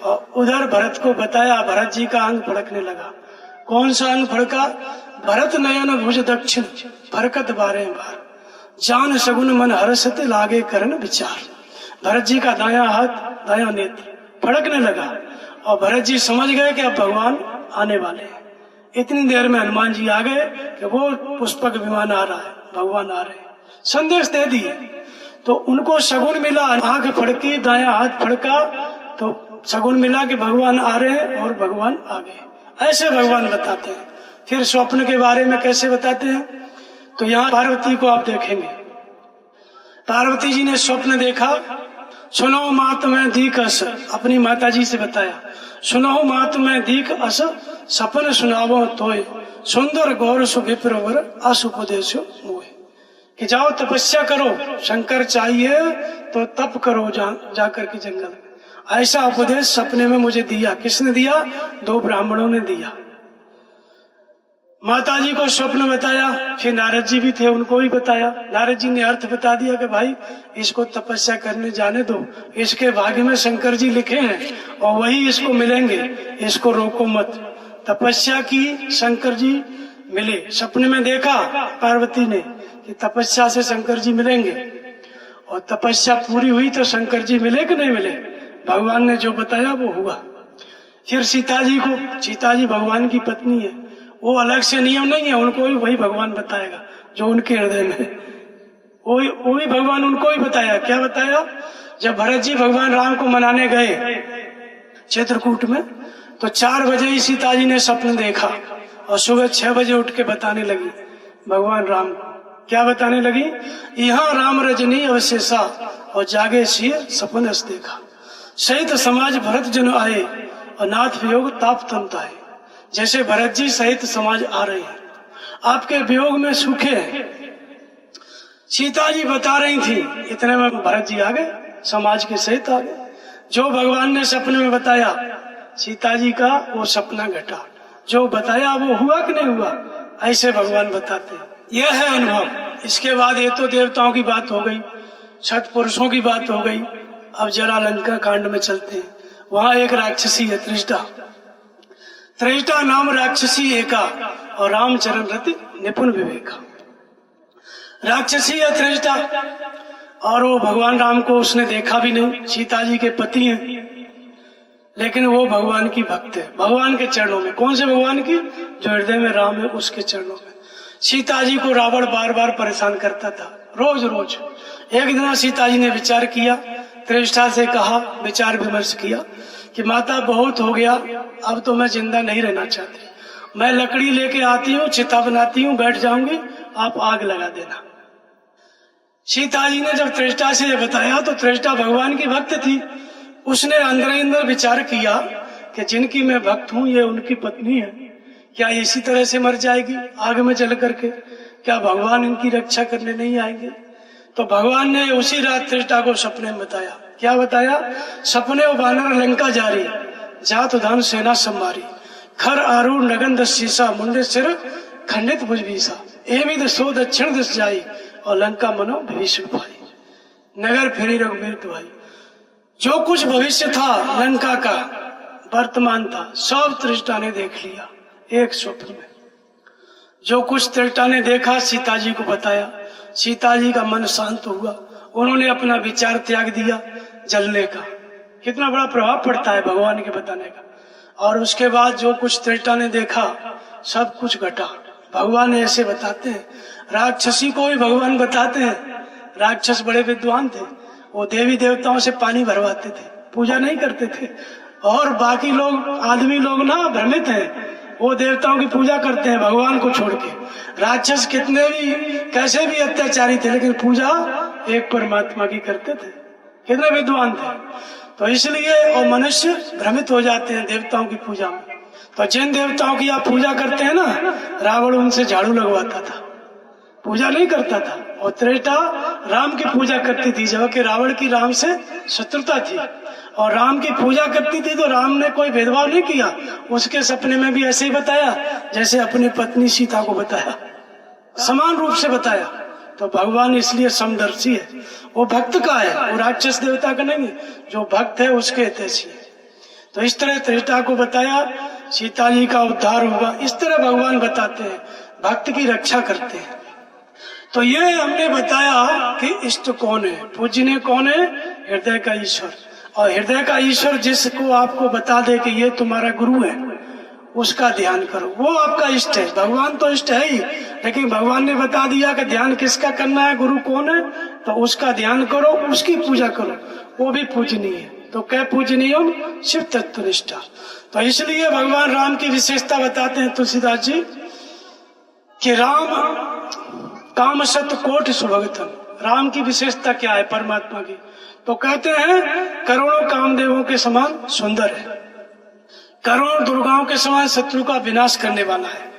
और उधर भरत को बताया, भरत जी का अंग फड़कने लगा। कौन सा अंग फड़का? भरत नयन भुज दक्षिण फरकत 12 बार, जान सगुन मन हर्षत लागे करन विचार। भरत जी का दायां हाथ, दायां नेत्र फड़कने लगा और भरत जी समझ गए कि अब भगवान आने वाले हैं। इतनी देर में हनुमान जी आ गए कि वो पुष्पक विमान आ रहा है, भगवान आ रहे हैं, संदेश दे दिए। तो उनको शगुन मिला, आंख फड़की, दायां हाथ फड़का, तो शगुन मिला कि भगवान आ रहे हैं और भगवान आ गए। ऐसे भगवान बताते हैं। फिर स्वप्न के बारे में कैसे बताते हैं? तो यहाँ पार्वती को आप देखेंगे, पार्वती जी ने स्वप्न देखा, सुनो मात में दीक अस, अपनी माता जी से बताया, सुनो मात में दीक अस सपन सुनावो तोय, सुंदर गौर सुविप्रवर असुपदेश मोय। कि जाओ तपस्या करो, शंकर चाहिए तो तप करो जाकर के जंगल में। ऐसा उपदेश सपने में मुझे दिया। किसने दिया? 2 ब्राह्मणों ने दिया। माता जी को स्वप्न बताया, फिर नारद जी भी थे, उनको भी बताया। नारद जी ने अर्थ बता दिया कि भाई इसको तपस्या करने जाने दो, इसके भाग्य में शंकर जी लिखे हैं और वही इसको मिलेंगे, इसको रोको मत। तपस्या की, शंकर जी मिले। सपने में देखा पार्वती ने कि तपस्या से शंकर जी मिलेंगे, और तपस्या पूरी हुई तो शंकर जी मिले कि नहीं मिले? भगवान ने जो बताया वो हुआ। फिर सीता जी को, सीता जी भगवान की पत्नी है, वो अलग से नियम नहीं है, उनको भी वही भगवान बताएगा जो उनके हृदय में, वो भी भगवान उनको ही बताया। क्या बताया? जब भरत जी भगवान राम को मनाने गए चित्रकूट में, तो 4 बजे ही सीता जी ने स्वप्न देखा और सुबह 6 बजे उठ के बताने लगी भगवान राम को। क्या बताने लगी? यहाँ राम रजनी अवशेषा और जागे सिय सपनस देखा। सहित समाज भरत जन आए और नाथ वियोग ताप तंत आए। जैसे भरत जी सहित समाज आ रहे हैं, आपके वियोग में सूखे हैं। सीता जी बता रही थी, इतने में भरत जी आ गए, समाज के सहित आ गए। जो भगवान ने सपने में बताया सीता जी का, वो सपना घटा। जो बताया वो हुआ कि नहीं हुआ, ऐसे भगवान बताते हैं। यह है अनुभव। इसके बाद ये तो देवताओं की बात हो गई, सत्पुरुषों की बात हो गई। अब जरा लंका कांड में चलते हैं। वहां एक राक्षसी है त्रिष्टा। त्रिष्टा नाम राक्षसी एका और रामचरण रति निपुण विवेका। राक्षसी है त्रिष्टा और वो भगवान राम को उसने देखा भी नहीं। सीता जी के पति हैं, लेकिन वो भगवान की भक्त है, भगवान के चरणों में। कौन से भगवान की? जो हृदय में राम है, उसके चरणों में। सीता जी को रावण बार बार परेशान करता था, रोज रोज। एक दिन सीता जी ने विचार किया, त्रिष्ठा से कहा, विचार विमर्श किया कि माता बहुत हो गया, अब तो मैं जिंदा नहीं रहना चाहती। मैं लकड़ी लेके आती हूँ, चिता बनाती हूँ, बैठ जाऊंगी, आप आग लगा देना। सीता जी ने जब त्रिष्ठा से बताया तो त्रिष्ठा भगवान की भक्त थी। उसने अंदर विचार किया कि जिनकी मैं भक्त हूँ, ये उनकी पत्नी है, क्या इसी तरह से मर जाएगी आग में जल करके? क्या भगवान इनकी रक्षा करने नहीं आएंगे? तो भगवान ने उसी रात त्रिष्ठा को सपने में बताया। क्या बताया? सपने वो बानर लंका जारी, जात उधान सेना संभारी, खर आरूढ़ नगन शीसा, मुंडे सिर खंडित भुजबीसा, एवं दसो दक्षिण दिश जाई और लंका मनो भविष्य भाई, नगर फेरी रघुवीर भाई। जो कुछ भविष्य था लंका का, वर्तमान था, सब त्रिष्ठा ने देख लिया एक स्वप्न में। जो कुछ त्रिष्ठा ने देखा सीता जी को बताया। सीता जी का मन शांत हुआ, उन्होंने अपना विचार त्याग दिया जलने का। कितना बड़ा प्रभाव पड़ता है भगवान के बताने का। और उसके बाद जो कुछ त्रिष्ठा ने देखा, सब कुछ घटा। भगवान ऐसे बताते हैं, राक्षसी को भी भगवान बताते हैं। राक्षस बड़े विद्वान थे, वो देवी देवताओं से पानी भरवाते थे, पूजा नहीं करते थे। और बाकी लोग, आदमी लोग ना भ्रमित हैं, वो देवताओं की पूजा करते हैं भगवान को छोड़ के। राक्षस कितने भी कैसे भी अत्याचारी थे, लेकिन पूजा एक परमात्मा की करते थे। कितने विद्वान थे। तो इसलिए और मनुष्य भ्रमित हो जाते हैं देवताओं की पूजा में। तो जिन देवताओं की आप पूजा करते हैं ना, रावण उनसे झाड़ू लगवाता था, पूजा नहीं करता था। और त्रेता राम की पूजा करती थी, जबकि रावण की राम से शत्रुता थी। और राम की पूजा करती थी तो राम ने कोई भेदभाव नहीं किया। उसके सपने में भी ऐसे ही बताया जैसे अपनी पत्नी सीता को बताया, समान रूप से बताया। तो भगवान इसलिए समदर्शी है, वो भक्त का है, वो राक्षस देवता का नहीं है। जो भक्त है उसके हितैषी है। तो इस तरह त्रेता को बताया, सीता जी का उद्धार होगा। इस तरह भगवान बताते हैं, भक्त की रक्षा करते हैं। तो ये हमने बताया कि इष्ट कौन है, पूजनीय कौन है, हृदय का ईश्वर। और हृदय का ईश्वर जिसको आपको बता दे कि ये तुम्हारा गुरु है, उसका ध्यान करो, वो आपका इष्ट है। भगवान तो इष्ट है ही, लेकिन भगवान ने बता दिया कि ध्यान किसका करना है, गुरु कौन है, तो उसका ध्यान करो, उसकी पूजा करो, वो भी पूजनीय है। तो क्या पूजनीय? शिव तत्व निष्ठा। तो इसलिए भगवान राम की विशेषता बताते हैं तुलसीदास जी कि राम काम सत कोट सुभगतन। राम की विशेषता क्या है परमात्मा की? तो कहते हैं करोड़ों कामदेवों के समान सुंदर है, करोड़ों दुर्गाओं के समान शत्रु का विनाश करने वाला है,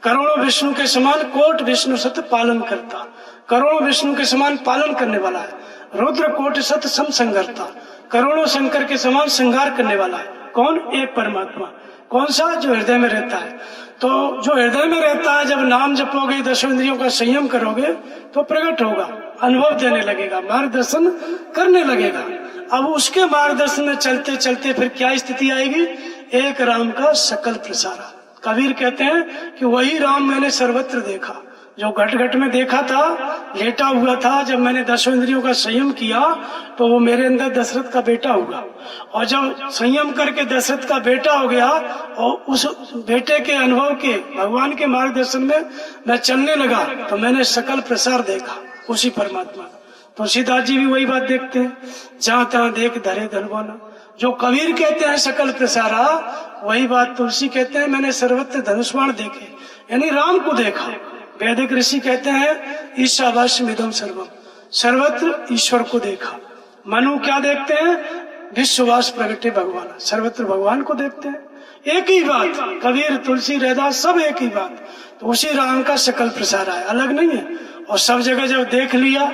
करोड़ों विष्णु के समान कोट विष्णु सत पालन करता, करोड़ों विष्णु के समान पालन करने वाला है, रुद्र कोट सत सम संगरता, करोड़ों शंकर के समान श्रृंगार करने वाला है। कौन? एक परमात्मा। कौन सा? जो हृदय में रहता है। तो जो हृदय में रहता है, जब नाम जपोगे, दसों इंद्रियों का संयम करोगे, तो प्रकट होगा, अनुभव देने लगेगा, मार्गदर्शन करने लगेगा। अब उसके मार्गदर्शन में चलते चलते फिर क्या स्थिति आएगी? एक राम का सकल प्रसारा। कबीर कहते हैं कि वही राम मैंने सर्वत्र देखा। जो घट घट में देखा था, लेटा हुआ था, जब मैंने दसों इंद्रियों का संयम किया तो वो मेरे अंदर दशरथ का बेटा हुआ। और जब संयम करके दशरथ का बेटा हो गया और उस बेटे के अनुभव के, भगवान के मार्गदर्शन में मैं चलने लगा, तो मैंने सकल प्रसार देखा, उसी परमात्मा। तो तुलसीदास जी भी वही बात देखते हैं, जहां तहां देख धरे धनवाना, जो कबीर कहते हैं सकल प्रसारा, वही बात तुलसी कहते हैं मैंने सर्वत्र धनुष्वाण देखे, यानी राम को देखा। वैदिक ऋषि कहते हैं ईशावास्यमिदं सर्वम, सर्वत्र ईश्वर को देखा। मनु क्या देखते हैं? विश्ववास प्रगटे भगवान, सर्वत्र भगवान को देखते हैं। एक ही बात, कबीर तुलसी रैदास सब एक ही बात। तो उसी राम का सकल प्रसारा है, अलग नहीं है। और सब जगह जब देख लिया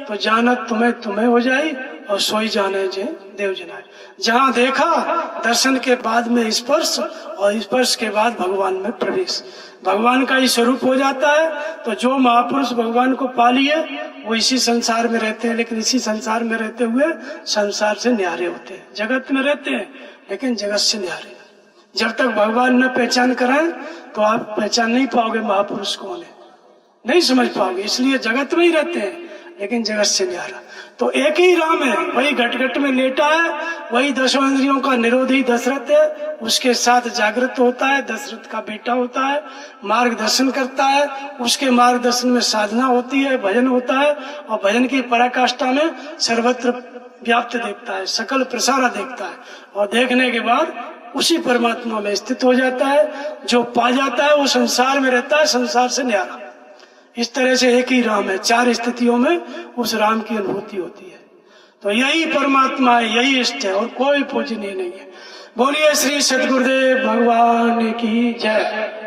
तो जानत तुम्हें तुम्हें हो जाई और सोई जाने जे देव जनाए। जहाँ देखा दर्शन के बाद में स्पर्श, और स्पर्श के बाद भगवान में प्रवेश, भगवान का ही स्वरूप हो जाता है। तो जो महापुरुष भगवान को पा लिए वो इसी संसार में रहते हैं, लेकिन इसी संसार में रहते हुए संसार से न्यारे होते हैं। जगत में रहते हैं लेकिन जगत से न्यारे। जब तक भगवान न पहचान कराएं तो आप पहचान नहीं पाओगे महापुरुष कौन है, नहीं समझ पाओगे। इसलिए जगत में ही रहते हैं लेकिन जगत से न्यारा। तो एक ही राम है, वही घट घट में लेटा है, वही दसों इंद्रियों का निरोधी दशरथ है, उसके साथ जागृत होता है, दशरथ का बेटा होता है, मार्गदर्शन करता है, उसके मार्गदर्शन में साधना होती है, भजन होता है, और भजन की पराकाष्ठा में सर्वत्र व्याप्त देखता है, सकल प्रसारा देखता है, और देखने के बाद उसी परमात्मा में स्थित हो जाता है। जो पा जाता है वो संसार में रहता है, संसार से न्यारा। इस तरह से एक ही राम है, चार स्थितियों में उस राम की अनुभूति होती है। तो यही परमात्मा है, यही इष्ट है, और कोई पूजनीय नहीं है। बोलिए श्री सद्गुरुदेव भगवान की जय।